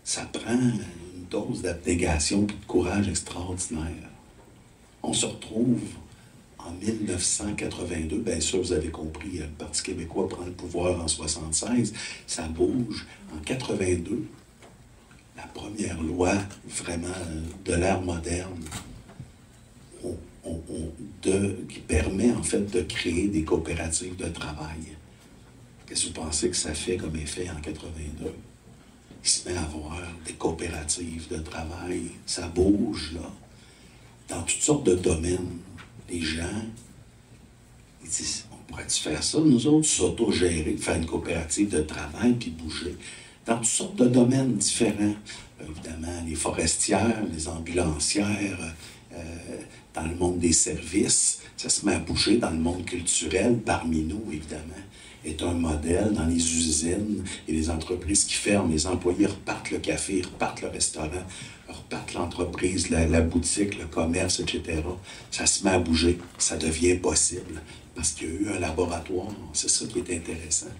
Ça prend une dose d'abnégation et de courage extraordinaire. On se retrouve en 1982, bien sûr, vous avez compris, le Parti québécois prend le pouvoir en 1976, ça bouge. En 82, la première loi vraiment de l'ère moderne qui permet en fait de créer des coopératives de travail. Qu'est-ce que vous pensez que ça fait comme effet en 82? Il se met à avoir des coopératives de travail, ça bouge là, dans toutes sortes de domaines. Les gens, ils disent, on pourrait-tu faire ça, nous autres, s'auto-gérer, faire une coopérative de travail, puis bouger, dans toutes sortes de domaines différents. Évidemment, les forestières, les ambulancières, dans le monde des services, ça se met à bouger dans le monde culturel, parmi nous, évidemment, est un modèle dans les usines et les entreprises qui ferment. Les employés repartent le café, repartent le restaurant, repartent l'entreprise, la boutique, le commerce, etc. Ça se met à bouger, ça devient possible parce qu'il y a eu un laboratoire. C'est ça qui est intéressant.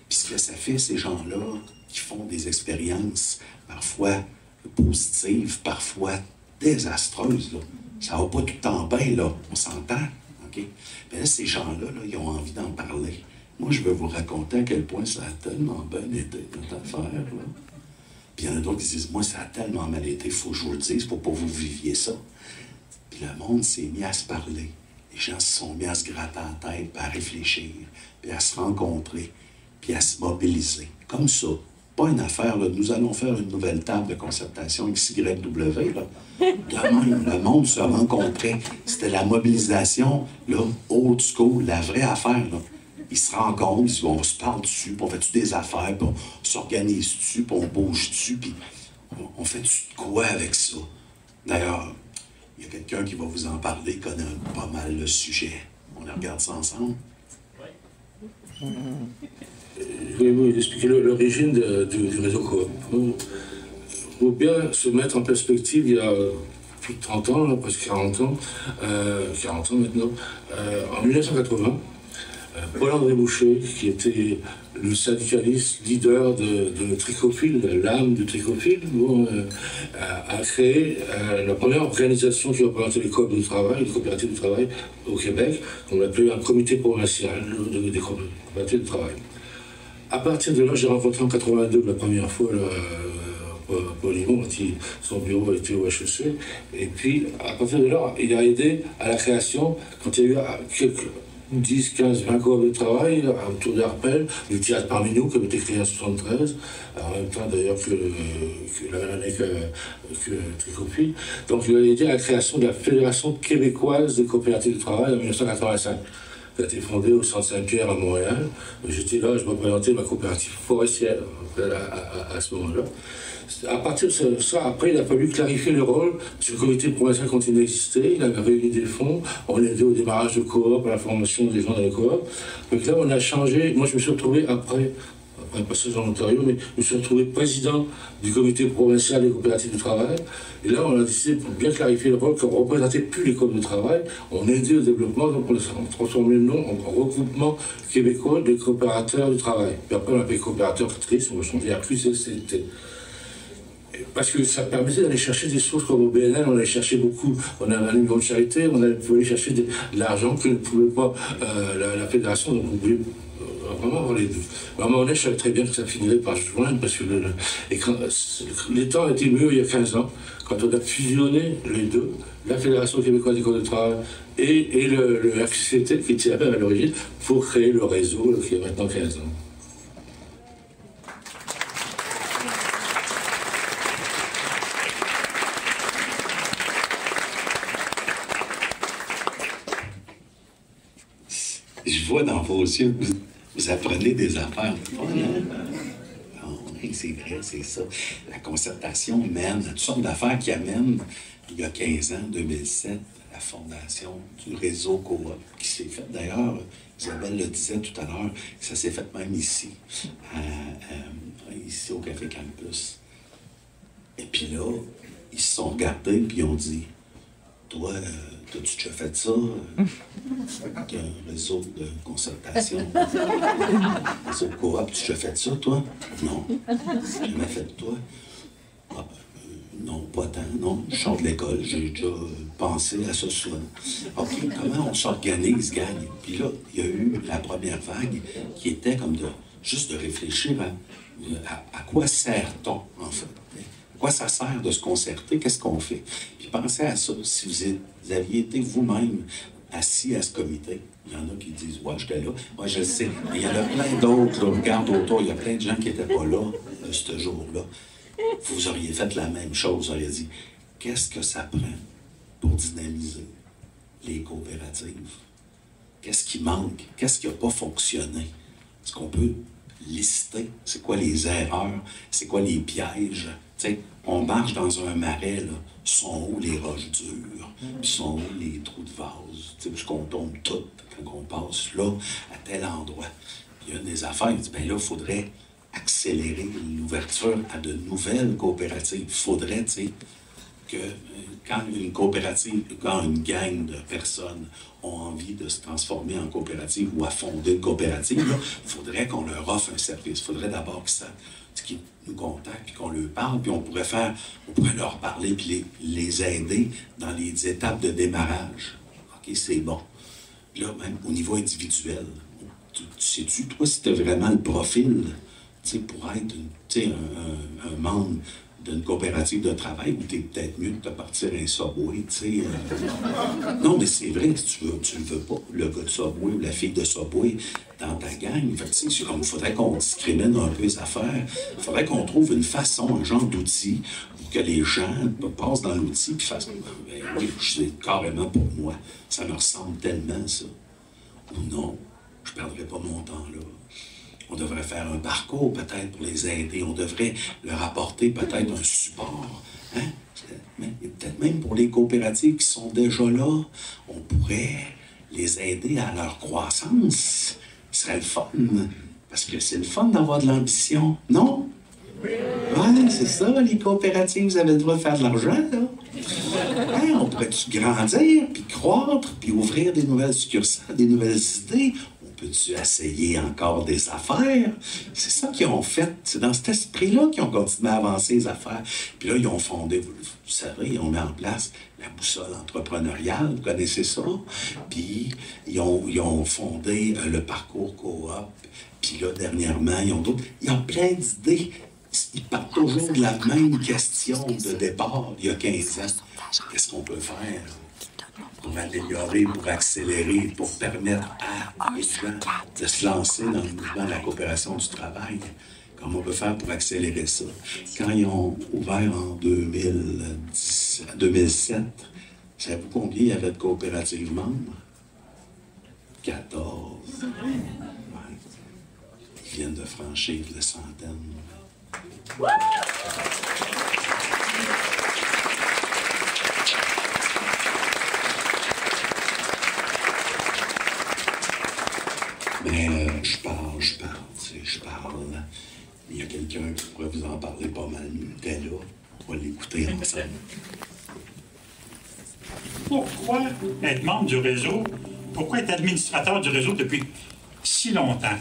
Puis ce que ça fait, ces gens-là qui font des expériences parfois positives, parfois désastreuses, là. Ça va pas tout le temps bien, là. On s'entend, OK? Mais là, ces gens-là, là, ils ont envie d'en parler. Moi, je veux vous raconter à quel point ça a tellement bien été, notre affaire, là. Puis il y en a d'autres qui disent, moi, ça a tellement mal été, il faut que je vous le dise pour pas que vous viviez ça. Puis le monde s'est mis à se parler. Les gens se sont mis à se gratter la tête, puis à réfléchir, puis à se rencontrer, puis à se mobiliser. Comme ça. Pas une affaire, là. Nous allons faire une nouvelle table de concertation XYW, là. De même, le monde se rencontrait. C'était la mobilisation, là, old school, la vraie affaire, là. Ils se rencontrent, ils disent, on se parle dessus, puis on fait-tu des affaires, puis on s'organise dessus, puis on bouge dessus, puis on fait-tu de quoi avec ça? D'ailleurs, Il y a quelqu'un qui va vous en parler, connaît pas mal le sujet. On regarde ça ensemble. Oui, expliquer l'origine du réseau coop. Il faut bien se mettre en perspective, il y a plus de 30 ans, là, presque 40 ans, 40 ans maintenant, en 1980, Paul-André Boucher, qui était le syndicaliste leader de Tricophile, l'âme de Tricophile, a créé la première organisation qui représentait les coop de travail, les coopératives de travail au Québec. On l'appelait un comité provincial des coopératives de travail. À partir de là, j'ai rencontré en 82 la première fois Paul Limon, son bureau était au HEC. Et puis, à partir de là, il a aidé à la création, quand il y a eu quelques 10, 15, 20 coop de travail autour d'Arpel, du théâtre parmi nous, qui avait été créé en 1973, en même temps d'ailleurs que la même année que Tricophile. Donc il a aidé à la création de la Fédération québécoise des coopératives de travail en 1985, qui a été fondée au Centre Saint-Pierre à Montréal. J'étais là, je représentais ma coopérative forestière à ce moment-là. À partir de ça, après, il a fallu clarifier le rôle. Le comité provincial continue d'exister, il avait réuni des fonds, on aidait au démarrage de coop, à la formation des gens dans les coop. Donc là, on a changé. Moi, je me suis retrouvé après un passage en Ontario, mais je me suis retrouvé président du comité provincial des coopératives de travail. Et là, on a décidé, pour bien clarifier le rôle, qu'on ne représentait plus les coop de travail, on aidait au développement, donc on a transformé le nom en regroupement québécois des coopérateurs du travail. Puis après, on a appelé coopérateurs triste, on a changé à QCCT. Parce que ça permettait d'aller chercher des sources comme au BNL, on allait chercher beaucoup, on avait un niveau de charité, on allait chercher de l'argent que ne pouvait pas la fédération, donc on voulait vraiment avoir les deux. À un moment donné, je savais très bien que ça finirait par se joindre, parce que les temps étaient mieux il y a 15 ans, quand on a fusionné les deux, la Fédération québécoise des coop de travail et le FCT, qui était à l'origine, pour créer le réseau qui a maintenant 15 ans. Je vois dans vos yeux, vous apprenez des affaires. Oui, c'est vrai, c'est ça. La concertation mène à toutes sortes d'affaires qui amènent, il y a 15 ans, 2007, la fondation du réseau coop, qui s'est faite d'ailleurs, Isabelle le disait tout à l'heure, ça s'est fait même ici, ici au Café Campus. Et puis là, ils se sont regardés et ils ont dit, toi, t'as-tu déjà fait ça? Avec un réseau de concertation. Réseau de coop, tu as déjà fait ça, toi? Non. Jamais fait de toi? Ah, non, pas tant. Non, je sors de l'école. J'ai déjà pensé à ça souvent. OK, comment on s'organise, gagne? Puis là, il y a eu la première vague qui était comme juste de réfléchir à quoi sert-on, en fait? À quoi ça sert de se concerter? Qu'est-ce qu'on fait? Puis pensez à ça. Si vous aviez été vous-même assis à ce comité, il y en a qui disent « Ouais, j'étais là. » Moi, je le sais. Mais il y en a plein d'autres. Là, regarde autour, il y a plein de gens qui n'étaient pas là ce jour-là. Vous auriez fait la même chose. Vous auriez dit « Qu'est-ce que ça prend pour dynamiser les coopératives? Qu'est-ce qui manque? Qu'est-ce qui n'a pas fonctionné? Est-ce qu'on peut lister? C'est quoi les erreurs? C'est quoi les pièges? » T'sais, on marche dans un marais, là, sont où les roches dures, puis sont où les trous de vase, puisqu'on tombe toutes quand on passe là, à tel endroit. Il y a des affaires, il dit, ben là, il faudrait accélérer l'ouverture à de nouvelles coopératives. Il faudrait, tu sais, que quand une coopérative, quand une gang de personnes ont envie de se transformer en coopérative ou à fonder une coopérative, il faudrait qu'on leur offre un service. Il faudrait d'abord qu'ils nous contactent, qu'on leur parle, puis on pourrait leur parler, puis les aider dans les étapes de démarrage. OK, c'est bon. Là, même au niveau individuel, tu sais-tu, toi, si tu as vraiment le profil, tu sais, pour être un membre d'une coopérative de travail où t'es peut-être mieux de te partir un Subway, tu sais. Non, mais c'est vrai, si tu le veux pas, le gars de Subway ou la fille de Subway dans ta gang. Fait que, tu sais, il faudrait qu'on discrimine un peu les affaires. Il faudrait qu'on trouve une façon, un genre d'outil pour que les gens passent dans l'outil et fassent « Ben oui, c'est carrément pour moi. Ça me ressemble tellement, ça. » Ou non, je ne perdrai pas mon temps là. On devrait faire un parcours peut-être pour les aider. On devrait leur apporter peut-être un support. Hein? Mais peut-être même pour les coopératives qui sont déjà là, on pourrait les aider à leur croissance. Ce serait le fun. Parce que c'est le fun d'avoir de l'ambition, non? Ouais, c'est ça, les coopératives, vous avez le droit de faire de l'argent, là. Ouais, on pourrait-tu grandir, puis croître, puis ouvrir des nouvelles succursales, des nouvelles idées? On peut-tu essayer encore des affaires? C'est ça qu'ils ont fait. C'est dans cet esprit-là qu'ils ont continué à avancer les affaires. Puis là, ils ont fondé, vous savez, ils ont mis en place la boussole entrepreneuriale, vous connaissez ça? Puis ils ont fondé le parcours coop. Puis là, dernièrement, ils ont d'autres. Il y a plein d'idées. Ils partent toujours de la même question de départ, il y a 15 ans. Qu'est-ce qu'on peut faire pour améliorer, pour accélérer, pour permettre à les gens de se lancer dans le mouvement de la coopération du travail? Comment on peut faire pour accélérer ça? Quand ils ont ouvert en 2007, savez-vous combien il y avait de coopératives membres? 14. Ouais. Ils viennent de franchir les centaines. Mais je parle, tu sais, je parle. Il y a quelqu'un qui pourrait vous en parler pas mal mieux. T'es là, on va l'écouter ensemble. Pourquoi être membre du réseau? Pourquoi être administrateur du réseau depuis si longtemps?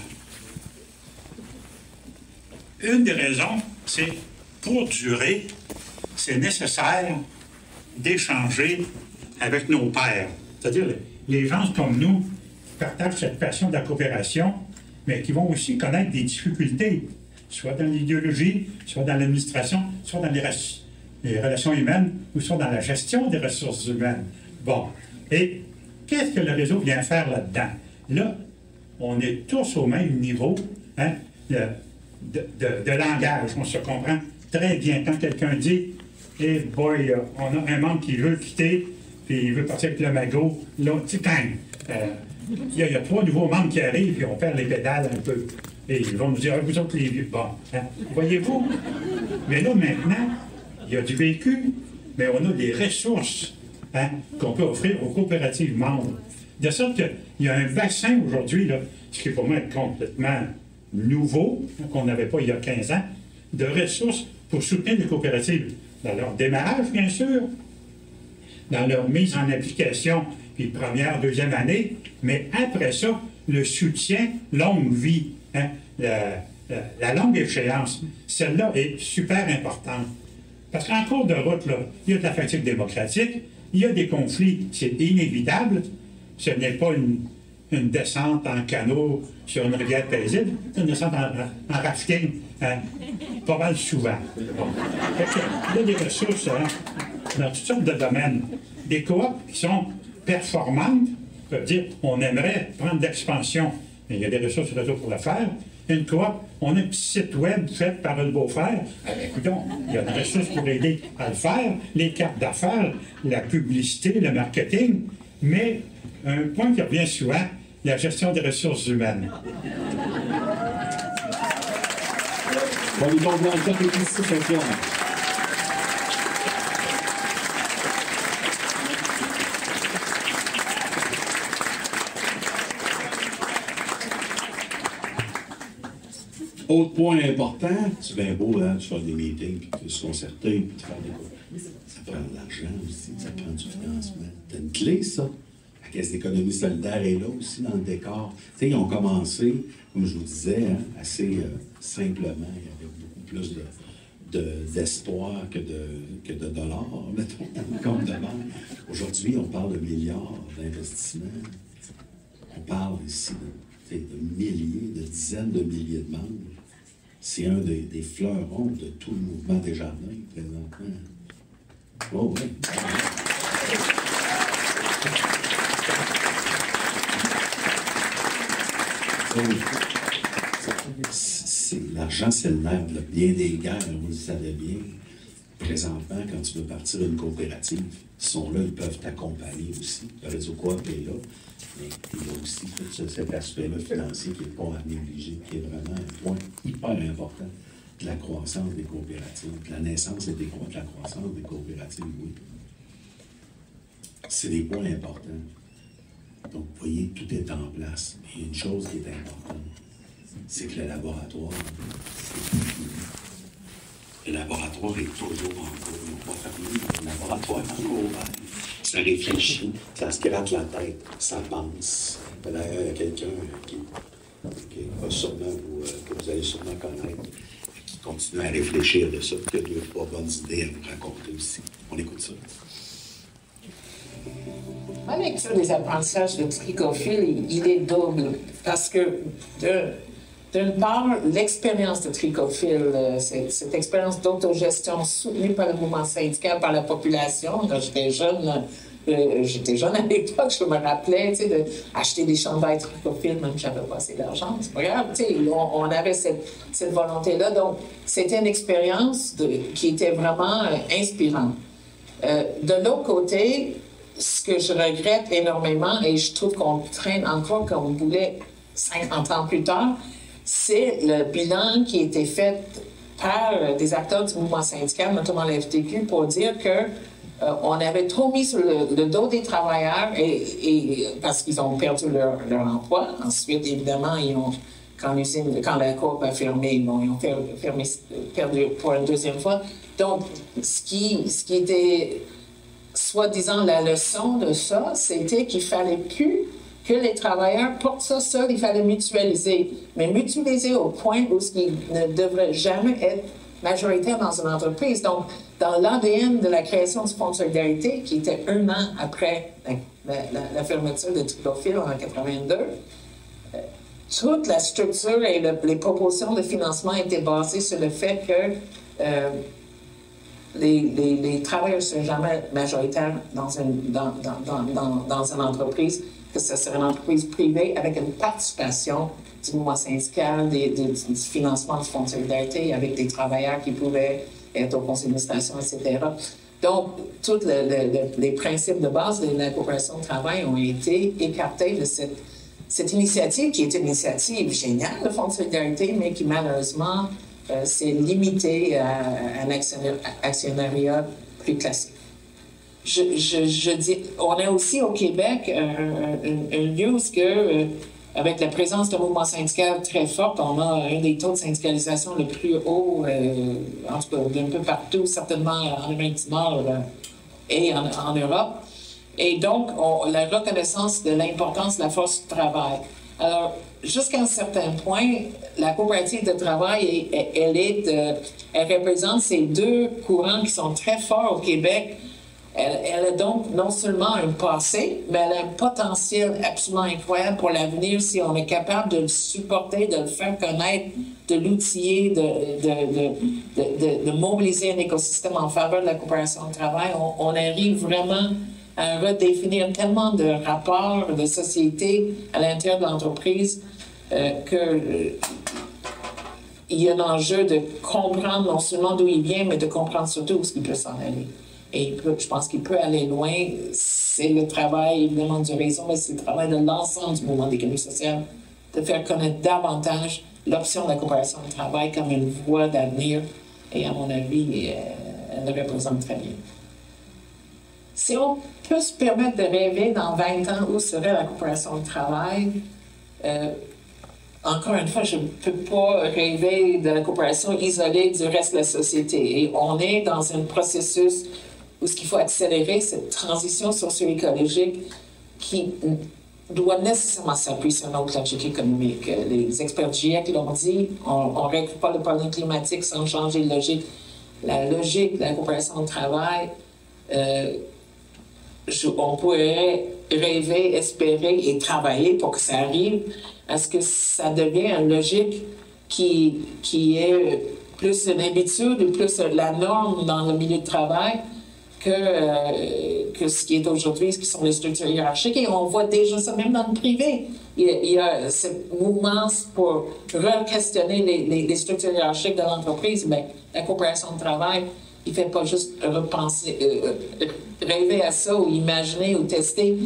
Une des raisons, c'est pour durer, c'est nécessaire d'échanger avec nos pairs. C'est-à-dire les gens comme nous qui partagent cette passion de la coopération, mais qui vont aussi connaître des difficultés, soit dans l'idéologie, soit dans l'administration, soit dans les relations humaines, ou soit dans la gestion des ressources humaines. Bon. Et qu'est-ce que le réseau vient faire là-dedans? Là, on est tous au même niveau, hein, de langage. On se comprend très bien. Quand quelqu'un dit « Eh boy, on a un membre qui veut quitter, puis il veut partir avec le magot », là, tu sais, il y a 3 nouveaux membres qui arrivent, puis on perd les pédales un peu. Et ils vont nous dire « Ah, vous autres les vieux. » Bon, hein, voyez-vous? Mais là, maintenant, il y a du vécu, mais on a des ressources, hein, qu'on peut offrir aux coopératives membres. De sorte qu'il y a un bassin aujourd'hui, là, ce qui pour moi est complètement nouveau, qu'on n'avait pas il y a 15 ans, de ressources pour soutenir les coopératives dans leur démarrage, bien sûr, dans leur mise en application, puis première, deuxième année, mais après ça, le soutien longue vie, hein, la longue échéance, celle-là est super importante. Parce qu'en cours de route, là, il y a de la fatigue démocratique, il y a des conflits, c'est inévitable, ce n'est pas une descente en canot sur une rivière paisible, c'est une descente en rafting, hein, pas mal souvent. Bon. Il y a des ressources, hein, dans toutes sortes de domaines. Des coops qui sont performantes, peuvent dire on aimerait prendre de l'expansion, mais il y a des ressources réseau pour le faire. Une coop, on a un petit site web fait par le beau-frère. Écoutez, il y a des ressources pour aider à le faire, les cartes d'affaires, la publicité, le marketing, mais un point qui revient souvent, la gestion des ressources humaines. Bon, les bons blancs, ici, Saint-Pierre. Autre point important, c'est bien beau, hein, de faire des meetings, puis de se concerter, puis de faire des... Ça prend de l'argent aussi, ça prend du financement. C'est une clé, ça. La Caisse d'économie solidaire est là aussi dans le décor. Tu sais, ils ont commencé, comme je vous disais, hein, assez simplement. Il y avait beaucoup plus d'espoir que de dollars, mettons, dans le compte de banque. Aujourd'hui, on parle de milliards d'investissements. On parle ici de milliers, de dizaines de milliers de membres. C'est un des fleurons de tout le mouvement des jardins, présentement. Oh, oui. L'argent, c'est le nerf de bien des guerres, vous le savez bien. Présentement, quand tu veux partir d'une coopérative, ils sont là, ils peuvent t'accompagner aussi. Le réseau coop est là, mais il y a aussi tout cet aspect-là financier qui n'est pas à négliger, qui est vraiment un point hyper important de la croissance des coopératives, de la naissance et de la croissance des coopératives, oui. C'est des points importants. Donc, vous voyez, tout est en place. Et une chose qui est importante, c'est que le laboratoire est toujours en cours. On va fermer le laboratoire en cours. Ça réfléchit, ça se gratte la tête, ça pense. D'ailleurs, il y a quelqu'un qui va sûrement que vous allez sûrement connaître, qui continue à réfléchir de ça, qui a 2 ou 3 bonnes idées à vous raconter aussi. On écoute ça. Ma lecture des apprentissages de Tricophile, il est double. Parce que, d'une part, l'expérience de Tricophile, cette expérience d'autogestion soutenue par le mouvement syndical, par la population, quand j'étais jeune à l'époque, je me rappelais d'acheter des chandails Tricophile, même si j'avais pas assez d'argent, c'est pas grave. On avait cette volonté-là. Donc, c'était une expérience qui était vraiment inspirante. De l'autre côté, ce que je regrette énormément, et je trouve qu'on traîne encore comme on voulait 50 ans plus tard, c'est le bilan qui a été fait par des acteurs du mouvement syndical, notamment la FTQ, pour dire qu'on avait trop mis sur le dos des travailleurs et parce qu'ils ont perdu leur emploi. Ensuite, évidemment, quand la coop a fermé, ils ont perdu pour la deuxième fois. Donc, ce qui était soi-disant la leçon de ça, c'était qu'il fallait plus que les travailleurs portent ça seuls, il fallait mutualiser. Mais mutualiser au point où ce qui ne devrait jamais être majoritaire dans une entreprise. Donc, dans l'ADN de la création du Fonds de solidarité, qui était 1 an après la fermeture de Tricophile en 1982, toute la structure et les propositions de financement étaient basées sur le fait que les travailleurs ne sont jamais majoritaires dans une entreprise, que ce serait une entreprise privée avec une participation du mouvement syndical, du financement du Fonds de solidarité, avec des travailleurs qui pouvaient être au conseil d'administration, etc. Donc, tous les principes de base de la coopération de travail ont été écartés de cette initiative, qui est une initiative géniale, le Fonds de solidarité, mais qui malheureusement s'est limitée à un actionnariat plus classique. Je dis, on a aussi au Québec un lieu où, avec la présence d'un mouvement syndical très fort, on a un des taux de syndicalisation le plus haut, en tout cas d'un peu partout, certainement en Amérique du Nord et en Europe. Et donc, la reconnaissance de l'importance de la force du travail. Alors, jusqu'à un certain point, la coopérative de travail, elle représente ces 2 courants qui sont très forts au Québec. Elle a donc non seulement un passé, mais elle a un potentiel absolument incroyable pour l'avenir si on est capable de le supporter, de le faire connaître, de l'outiller, de mobiliser un écosystème en faveur de la coopération de travail. On arrive vraiment à redéfinir tellement de rapports de société à l'intérieur de l'entreprise qu'il y a un enjeu de comprendre non seulement d'où il vient, mais de comprendre surtout où il peut s'en aller. Et je pense qu'il peut aller loin. C'est le travail, évidemment, du réseau, mais c'est le travail de l'ensemble du mouvement d'économie sociale de faire connaître davantage l'option de la coopération de travail comme une voie d'avenir. Et à mon avis, elle le représente très bien. Si on peut se permettre de rêver dans 20 ans où serait la coopération de travail, encore une fois, je ne peux pas rêver de la coopération isolée du reste de la société. Et on est dans un processus où ce qu'il faut accélérer, cette transition socio-écologique qui doit nécessairement s'appuyer sur une autre logique économique. Les experts du GIEC l'ont dit, on ne règle pas le problème climatique sans changer de logique. La logique de la coopération de travail, on pourrait rêver, espérer et travailler pour que ça arrive à ce que ça devienne une logique qui est plus une habitude et plus la norme dans le milieu de travail que ce qui est aujourd'hui, ce qui sont les structures hiérarchiques. Et on voit déjà ça même dans le privé. Il y a cette mouvance pour re-questionner les structures hiérarchiques de l'entreprise. Bien, la coopération de travail, il ne fait pas juste repenser, rêver à ça ou imaginer ou tester.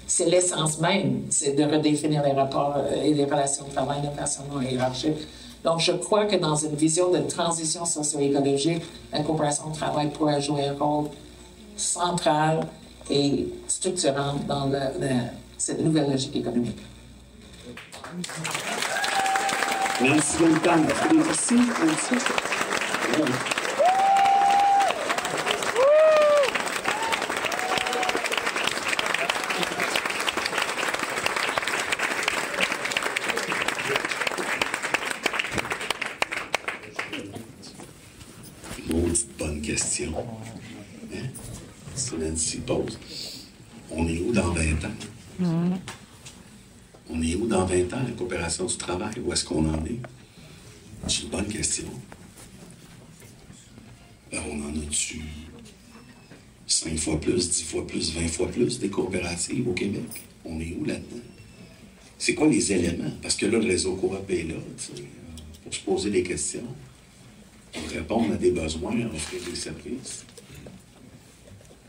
C'est l'essence même, c'est de redéfinir les rapports et les relations de travail de façon non hiérarchique. Donc, je crois que dans une vision de transition socio-écologique, la coopération de travail pourrait jouer un rôle central et structurant dans cette nouvelle logique économique. Merci Gaëtan. Merci. Merci. Maudite bonne question. Hein? C'est Nancy pose. On est où dans 20 ans? On est où dans 20 ans, la coopération du travail? Où est-ce qu'on en est? C'est une bonne question. Alors, on en a dessus 5 fois plus, 10 fois plus, 20 fois plus des coopératives au Québec. On est où là-dedans? C'est quoi les éléments? Parce que là, le réseau coop est là, pour se poser des questions, pour répondre à des besoins, offrir des services.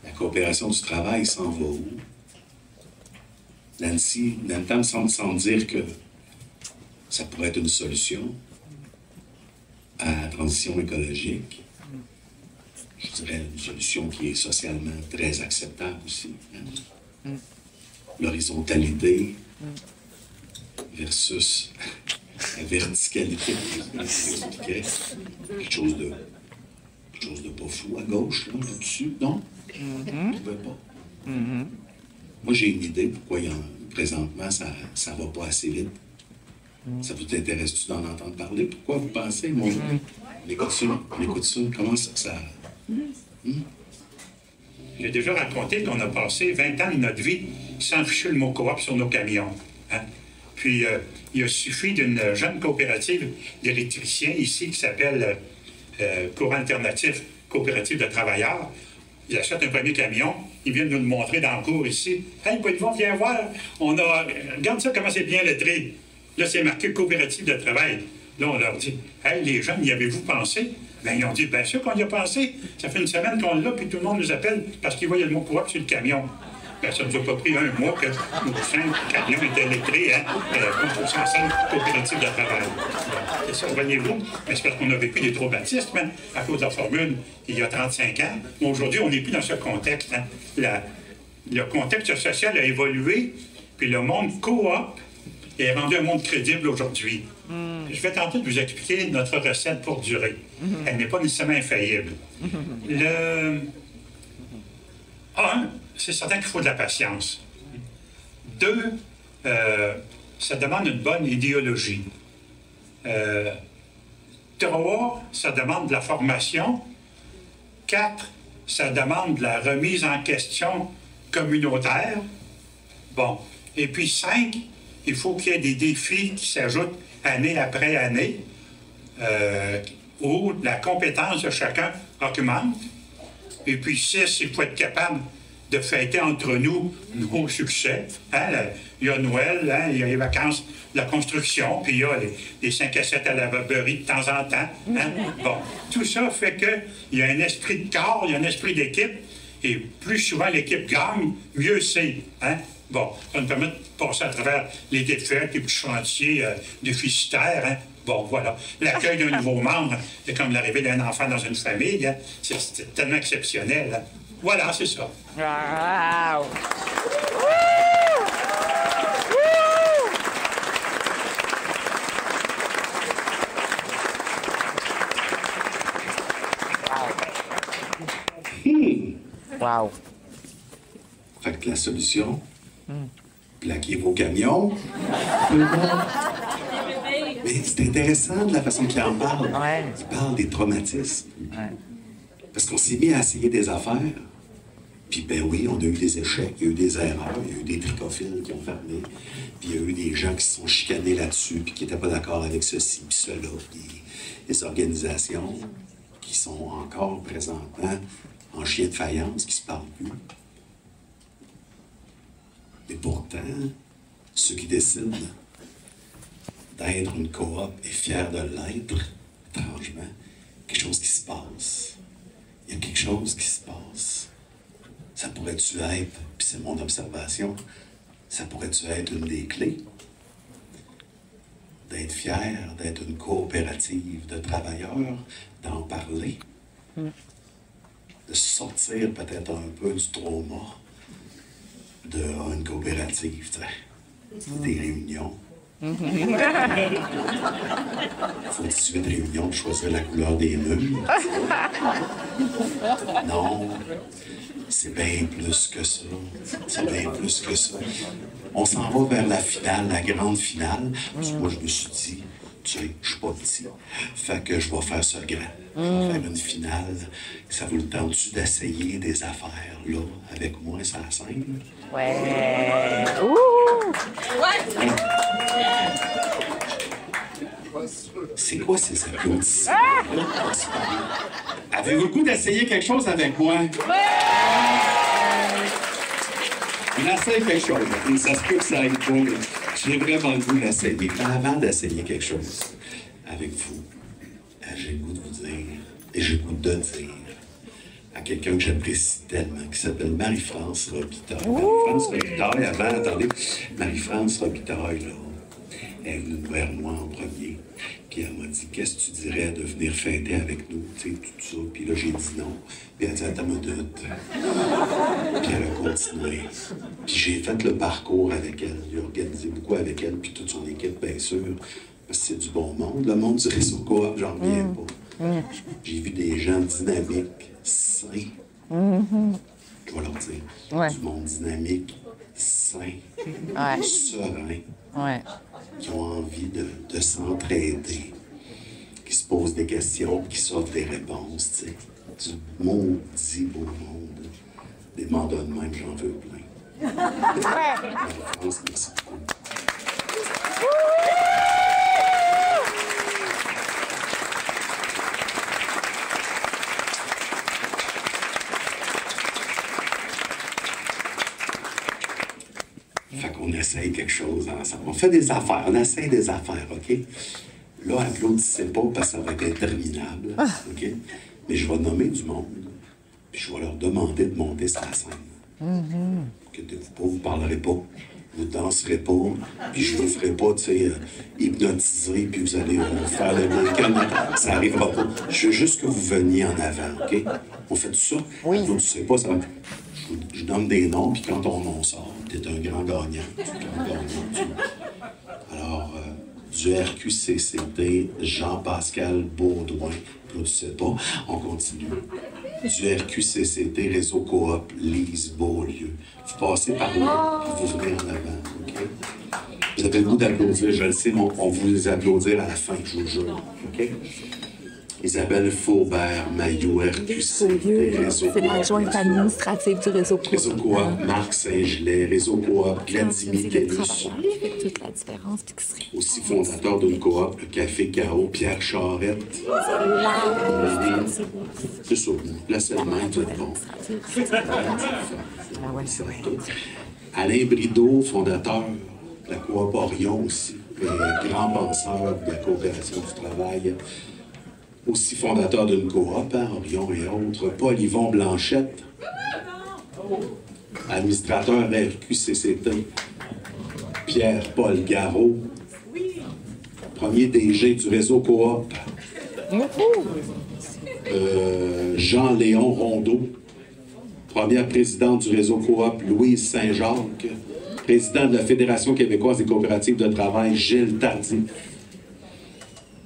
La coopération du travail s'en va où? Nancy, Nathan semble dire que ça pourrait être une solution à la transition écologique. Je dirais une solution qui est socialement très acceptable aussi. Hein? L'horizontalité versus la verticalité. Quelque chose de pas fou à gauche, là-dessus, non? On ne pouvait pas. Moi, j'ai une idée pourquoi présentement, ça ne va pas assez vite. Ça vous intéresse-tu d'en entendre parler? Pourquoi vous pensez, mon on écoute ça, comment ça... J'ai déjà raconté qu'on a passé 20 ans de notre vie sans afficher le mot coop sur nos camions. Hein? Puis, il a suffi d'une jeune coopérative d'électriciens ici qui s'appelle Courant Alternatif Coopérative de Travailleurs. Ils achètent un premier camion, ils viennent nous le montrer dans le cours ici. « Hey, Poilivon, viens voir, regarde ça, comment c'est bien lettré. » Là, c'est marqué Coopérative de travail. Là, on leur dit « Hey, les jeunes, y avez-vous pensé? » Bien, ils ont dit « Bien sûr qu'on y a pensé. Ça fait une semaine qu'on l'a, puis tout le monde nous appelle parce qu'ils voient le mot coop sur le camion. » Bien, ça ne nous a pas pris un mois que nos 5 camions étaient lettrés, hein, construction simple coopérative de travail. C'est ça, voyez-vous, mais c'est parce qu'on a vécu des traumatismes hein, à cause de la formule il y a 35 ans. Mais aujourd'hui, on n'est plus dans ce contexte. Hein. Le contexte social a évolué, puis le monde coop est rendu un monde crédible aujourd'hui. Je vais tenter de vous expliquer notre recette pour durer. Elle n'est pas nécessairement infaillible. C'est certain qu'il faut de la patience. 2, ça demande une bonne idéologie. 3, ça demande de la formation. 4, ça demande de la remise en question communautaire. Bon. Et puis 5, il faut qu'il y ait des défis qui s'ajoutent année après année, où la compétence de chacun augmente. Et puis 6, il faut être capable de fêter entre nous nos succès. Hein? Il y a Noël, hein? Il y a les vacances de la construction, puis il y a les 5 à 7 à la barberie de temps en temps. Hein? Bon, tout ça fait qu'il y a un esprit de corps, il y a un esprit d'équipe, et plus souvent l'équipe gagne, mieux c'est. Hein? Bon, ça nous permet de passer à travers les défaites, les petits chantiers déficitaires. Hein? Bon, voilà. L'accueil d'un nouveau membre, c'est comme l'arrivée d'un enfant dans une famille. Hein? C'est tellement exceptionnel. Hein? Voilà, c'est ça. Wow! Wow! Fait que la solution, plaquez vos camions. Mais c'est intéressant de la façon qu'il en parle. Ouais. Il parle des traumatismes. Ouais. Parce qu'on s'est mis à essayer des affaires. Puis, ben oui, on a eu des échecs, il y a eu des erreurs, il y a eu des tricophiles qui ont fermé, puis il y a eu des gens qui se sont chicanés là-dessus, puis qui n'étaient pas d'accord avec ceci, puis cela, puis des organisations qui sont encore présentement en chien de faïence, qui se parlent plus. Mais pourtant, ceux qui décident d'être une coop et fiers de l'être, étrangement, quelque chose qui se passe. Il y a quelque chose qui se passe. Ça pourrait-tu être, puis c'est mon observation, ça pourrait-tu être une des clés? D'être fier d'être une coopérative de travailleurs, d'en parler, de sortir peut-être un peu du trauma d'une coopérative, tu sais, des réunions. Il faut 18 réunions pour choisir la couleur des murs. Non, c'est bien plus que ça. C'est bien plus que ça. On s'en va vers la finale, la grande finale. Parce que moi, je me suis dit, tu sais, je suis pas petit. Fait que je vais faire ça grand. Je vais faire une finale. Ça vous le tente-tu d'essayer des affaires, là, avec moi, sur la scène? Ouais. Ouh! Ouais! C'est quoi ces applaudissements? Avez-vous le goût d'essayer quelque chose avec moi? On essaye quelque chose. Ça se peut que ça aille pas, mais j'ai vraiment le goût d'essayer. Mais avant d'essayer quelque chose avec vous, j'ai le goût de vous dire, et j'ai le goût de dire à quelqu'un que j'apprécie tellement, qui s'appelle Marie-France Robitaille. Marie-France Robitaille, avant, attendez, Marie-France Robitaille, là, elle est venue vers moi en premier, puis elle m'a dit, qu'est-ce que tu dirais de venir fêter avec nous, tu sais, tout ça. Puis là, j'ai dit non. Puis elle a dit, attends une minute. Puis elle a continué. Puis j'ai fait le parcours avec elle. J'ai organisé beaucoup avec elle, puis toute son équipe, bien sûr. Parce que c'est du bon monde. Le monde du réseau coop, j'en reviens pas. J'ai vu des gens dynamiques, sains. Je vais leur dire. Du monde dynamique, sain, serein. Qui ont envie de s'entraider, qui se posent des questions, qui s'offrent des réponses, tu sais. Du maudit beau monde. Des mandats de même, j'en veux plein. France, merci beaucoup. Fait qu'on essaye quelque chose ensemble. On fait des affaires, on essaye des affaires, OK? Là, applaudissez pas parce que ça va être interminable, OK? Mais je vais nommer du monde, puis je vais leur demander de monter sur la scène. Inquiétez-vous pas, vous parlerez pas, vous danserez pas, puis je vous ferai pas, tu sais, hypnotiser, puis vous allez faire le week-end. Ça arrivera pas. Je veux juste que vous veniez en avant, OK? On fait tout ça? Oui. Applaudissez pas, ça va... Je donne des noms, puis quand ton nom sort, t'es un grand gagnant. Alors, du RQCCT, Jean-Pascal Baudouin, applaudissez pas, on continue. Du RQCCT, Réseau Coop, Lise Beaulieu. Vous passez par là, puis vous venez en avant, OK? Vous avez le goût d'applaudir, je le sais, mais on vous les applaudir à la fin, je vous jure, OK? Isabelle Faubert-Maillot, RQCT, Réseau Coop. C'est l'adjointe administrative du Réseau Coop. Réseau Coop, Marc Saint-Gelais, Réseau Coop, Gladys Michaelus. Toute la différence, puis qui serait... Aussi fondateur d'une coop, le Café K.O., Pierre Charette. C'est ça, placez la main, tout est bon. Alain Brideau, fondateur de la coop Orion aussi, grand penseur de la coopération du travail. Aussi fondateur d'une coop, hein, Orion et autres. Paul-Yvon Blanchette, administrateur RQCCT. Pierre-Paul Garot, premier DG du réseau Coop. Jean-Léon Rondeau, première présidente du réseau Coop, Louise Saint-Jacques, président de la Fédération québécoise des coopératives de travail, Gilles Tardif,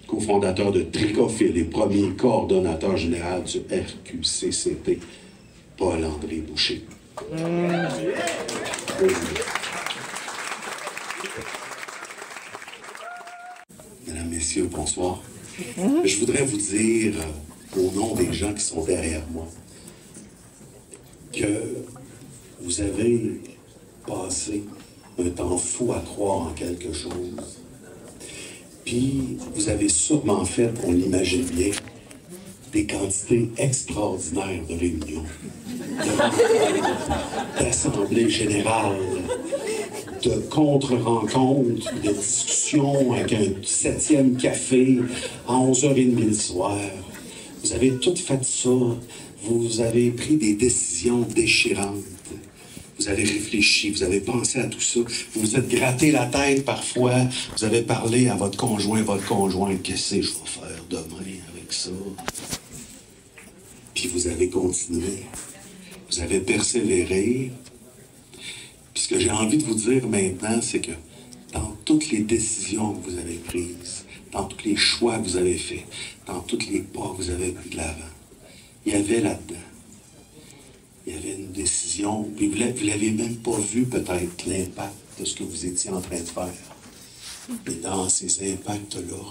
cofondateur de Tricophile et premier coordonnateur général du RQCCT, Paul-André Boucher. Mesdames, Messieurs, bonsoir. Je voudrais vous dire, au nom des gens qui sont derrière moi, que vous avez passé un temps fou à croire en quelque chose. Puis, vous avez sûrement fait, on l'imagine bien, des quantités extraordinaires de réunions, d'assemblées générales, de contre-rencontres, de discussions avec un 7e café à 11h30 le soir. Vous avez tout fait ça. Vous avez pris des décisions déchirantes. Vous avez réfléchi, vous avez pensé à tout ça. Vous vous êtes gratté la tête parfois. Vous avez parlé à votre conjointe, qu'est-ce que je vais faire demain avec ça? Puis vous avez continué. Vous avez persévéré. Puis ce que j'ai envie de vous dire maintenant, c'est que dans toutes les décisions que vous avez prises, dans tous les choix que vous avez faits, dans tous les pas que vous avez pris de l'avant, il y avait là-dedans. Il y avait une décision, puis vous l'avez même pas vu peut-être l'impact de ce que vous étiez en train de faire. Mais dans ces impacts-là,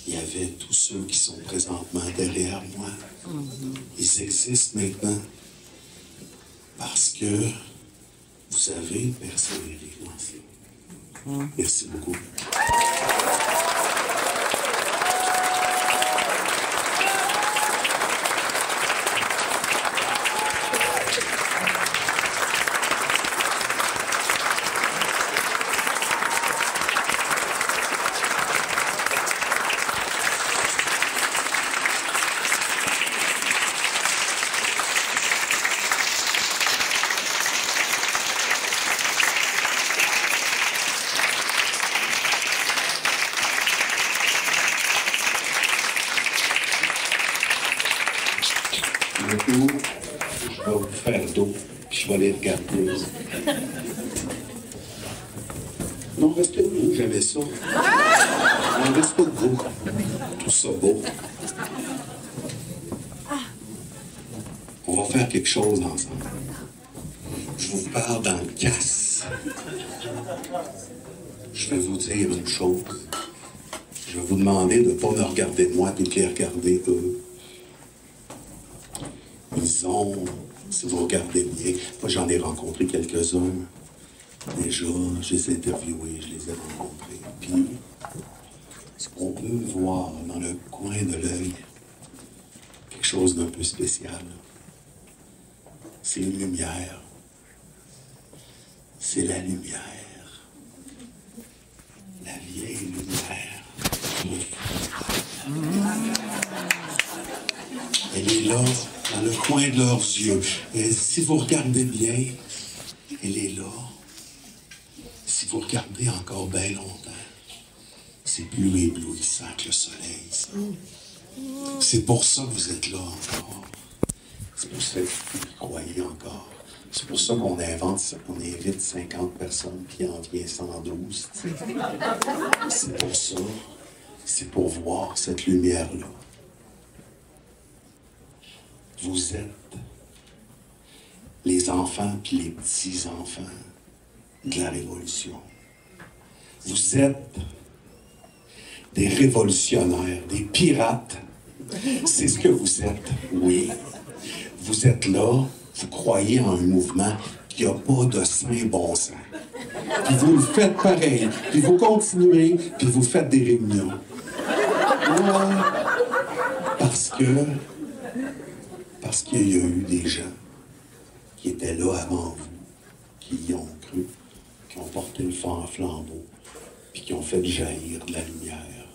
il y avait tous ceux qui sont présentement derrière moi. Ils existent maintenant parce que vous avez persévéré dans ça. Merci beaucoup. Je vais vous faire d'eau, puis je vais les regarder. Non, restez debout, j'aimais ça. Non, restez debout. Tout ça beau. On va faire quelque chose ensemble. Je vous parle dans le casse. Je vais vous dire une chose. Je vais vous demander de ne pas me regarder moi, puis de les regarder eux. Ils ont, si vous regardez bien, moi j'en ai rencontré quelques-uns. Déjà, je les ai interviewés, je les ai rencontrés. Puis, on peut voir dans le coin de l'œil quelque chose d'un peu spécial. C'est une lumière. C'est la lumière. La vieille lumière. Elle est là, dans le coin de leurs yeux. Et si vous regardez bien, elle est là. Si vous regardez encore bien longtemps, c'est plus éblouissant que le soleil, ça. C'est pour ça que vous êtes là encore. C'est pour ça que vous y croyez encore. C'est pour ça qu'on invite 50 personnes, puis en vient 112. C'est pour ça. C'est pour voir cette lumière-là. Vous êtes les enfants puis les petits-enfants de la Révolution. Vous êtes des révolutionnaires, des pirates. C'est ce que vous êtes, oui. Vous êtes là, vous croyez en un mouvement qui n'a pas de saint bon sens. Puis vous le faites pareil, puis vous continuez, puis vous faites des réunions. Ouais, parce qu'il y a eu des gens qui étaient là avant vous, qui y ont cru, qui ont porté le flambeau, puis qui ont fait jaillir de la lumière.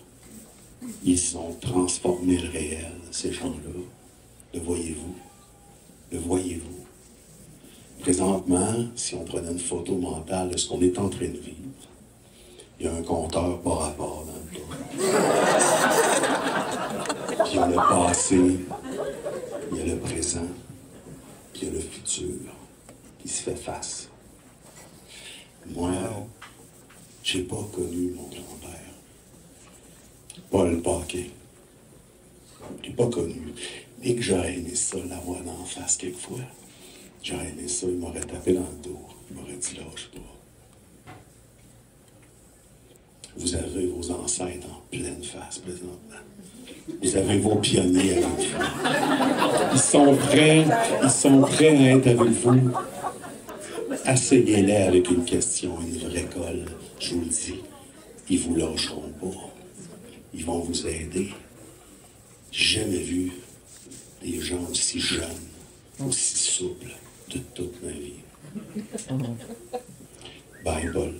Ils ont transformé le réel, ces gens-là. Le voyez-vous? Le voyez-vous? Présentement, si on prenait une photo mentale de ce qu'on est en train de vivre, il y a un compteur par rapport dans le dos. Puis il y a le passé, il y a le présent, puis il y a le futur qui se fait face. Moi, j'ai pas connu mon grand-père. Paul Paquet. Je l'ai pas connu. Mais que j'aurais aimé ça, l'avoir d'en face quelquefois. J'aurais aimé ça, il m'aurait tapé dans le dos. Il m'aurait dit, lâche pas. Vous avez vos ancêtres en pleine face présentement. Vous avez vos pionniers avec vous. Ils sont prêts à être avec vous. Asseyez-les avec une question, une vraie colle. Je vous le dis, ils vous lâcheront pas. Ils vont vous aider. J'ai jamais vu des gens aussi jeunes, aussi souples de toute ma vie. Bye, Paul.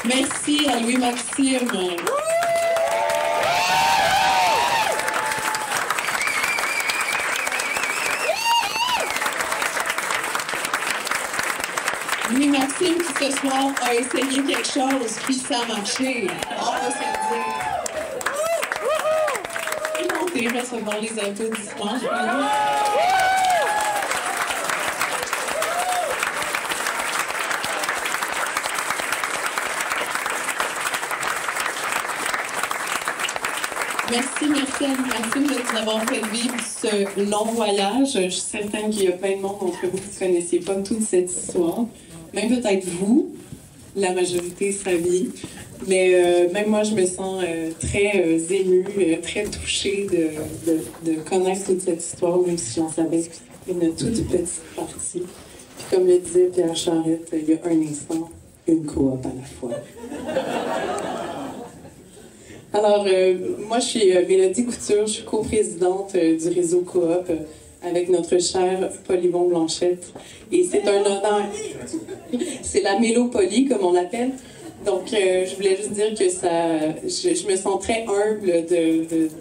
Merci à Louis-Maxime. Louis-Maxime qui ce soir a essayé quelque chose, puis ça a marché. On va se le dire. Montez, recevoir les applaudissements. Merci à Louis-Maxime de nous avoir fait vivre ce long voyage. Je suis certaine qu'il y a plein de monde d'entre vous qui ne connaissiez pas toute cette histoire. Même peut-être vous, la majorité savait. Mais même moi, je me sens très émue, très touchée de connaître toute cette histoire, même si j'en savais une toute petite partie. Puis comme le disait Pierre Charette, il y a un instant, une coop à la fois. Alors, moi, je suis Mélodie Couture, je suis coprésidente du réseau Coop avec notre chère Paul-Yvon Blanchette. Et c'est un honneur. C'est la Mélopolie, comme on l'appelle. Donc, je voulais juste dire que je me sens très humble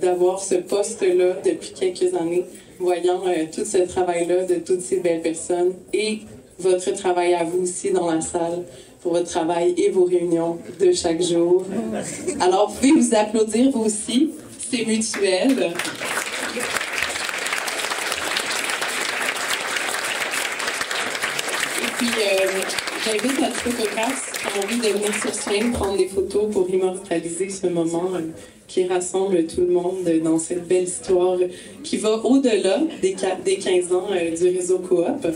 d'avoir ce poste-là depuis quelques années, voyant tout ce travail-là de toutes ces belles personnes et votre travail à vous aussi dans la salle, pour votre travail et vos réunions de chaque jour. Alors, vous pouvez vous applaudir, vous aussi. C'est mutuel. Et puis, j'invite notre photographe qui a envie de venir sur scène prendre des photos pour immortaliser ce moment qui rassemble tout le monde dans cette belle histoire qui va au-delà des 15 ans du réseau Coop.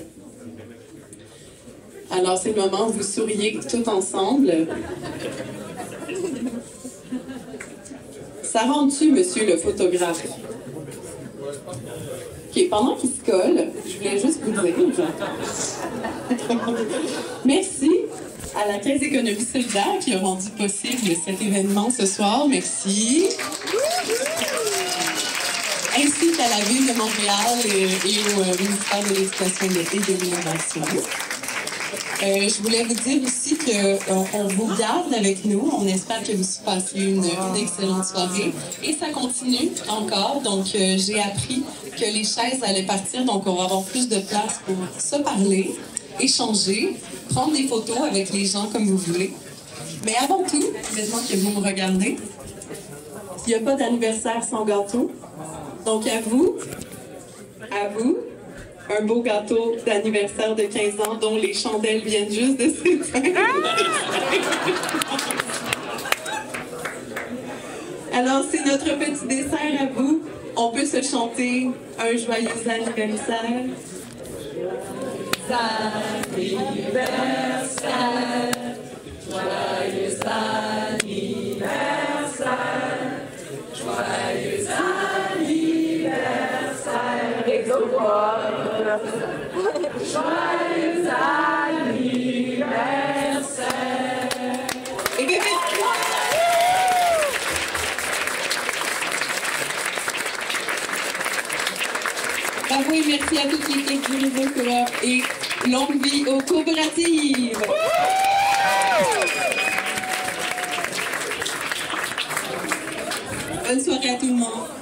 Alors, c'est le moment où vous souriez tout ensemble. Ça rentre-tu, monsieur le photographe? OK, pendant qu'il se colle, je voulais juste vous dire... Merci à la Caisse d'économie solidaire qui a rendu possible cet événement ce soir. Merci. Ainsi qu'à la Ville de Montréal et au ministère de l'Éducation et de l'Innovation. Je voulais vous dire aussi qu'on vous garde avec nous. On espère que vous passiez une excellente soirée. Et ça continue encore. Donc, j'ai appris que les chaises allaient partir. Donc, on va avoir plus de place pour se parler, échanger, prendre des photos avec les gens comme vous voulez. Mais avant tout, maintenant que vous me regardez, il n'y a pas d'anniversaire sans gâteau. Donc, à vous, un beau gâteau d'anniversaire de 15 ans dont les chandelles viennent juste de s'éteindre. Alors, c'est notre petit dessert à vous. On peut se chanter un joyeux anniversaire. Anniversaire, joyeux anniversaire, joyeux anniversaire, Réseau Coop. Joyeux anniversaire. Et bien, bravo et merci à toute l'équipe du Réseau Coop et longue vie aux coopératives. Bonne soirée à tout le monde.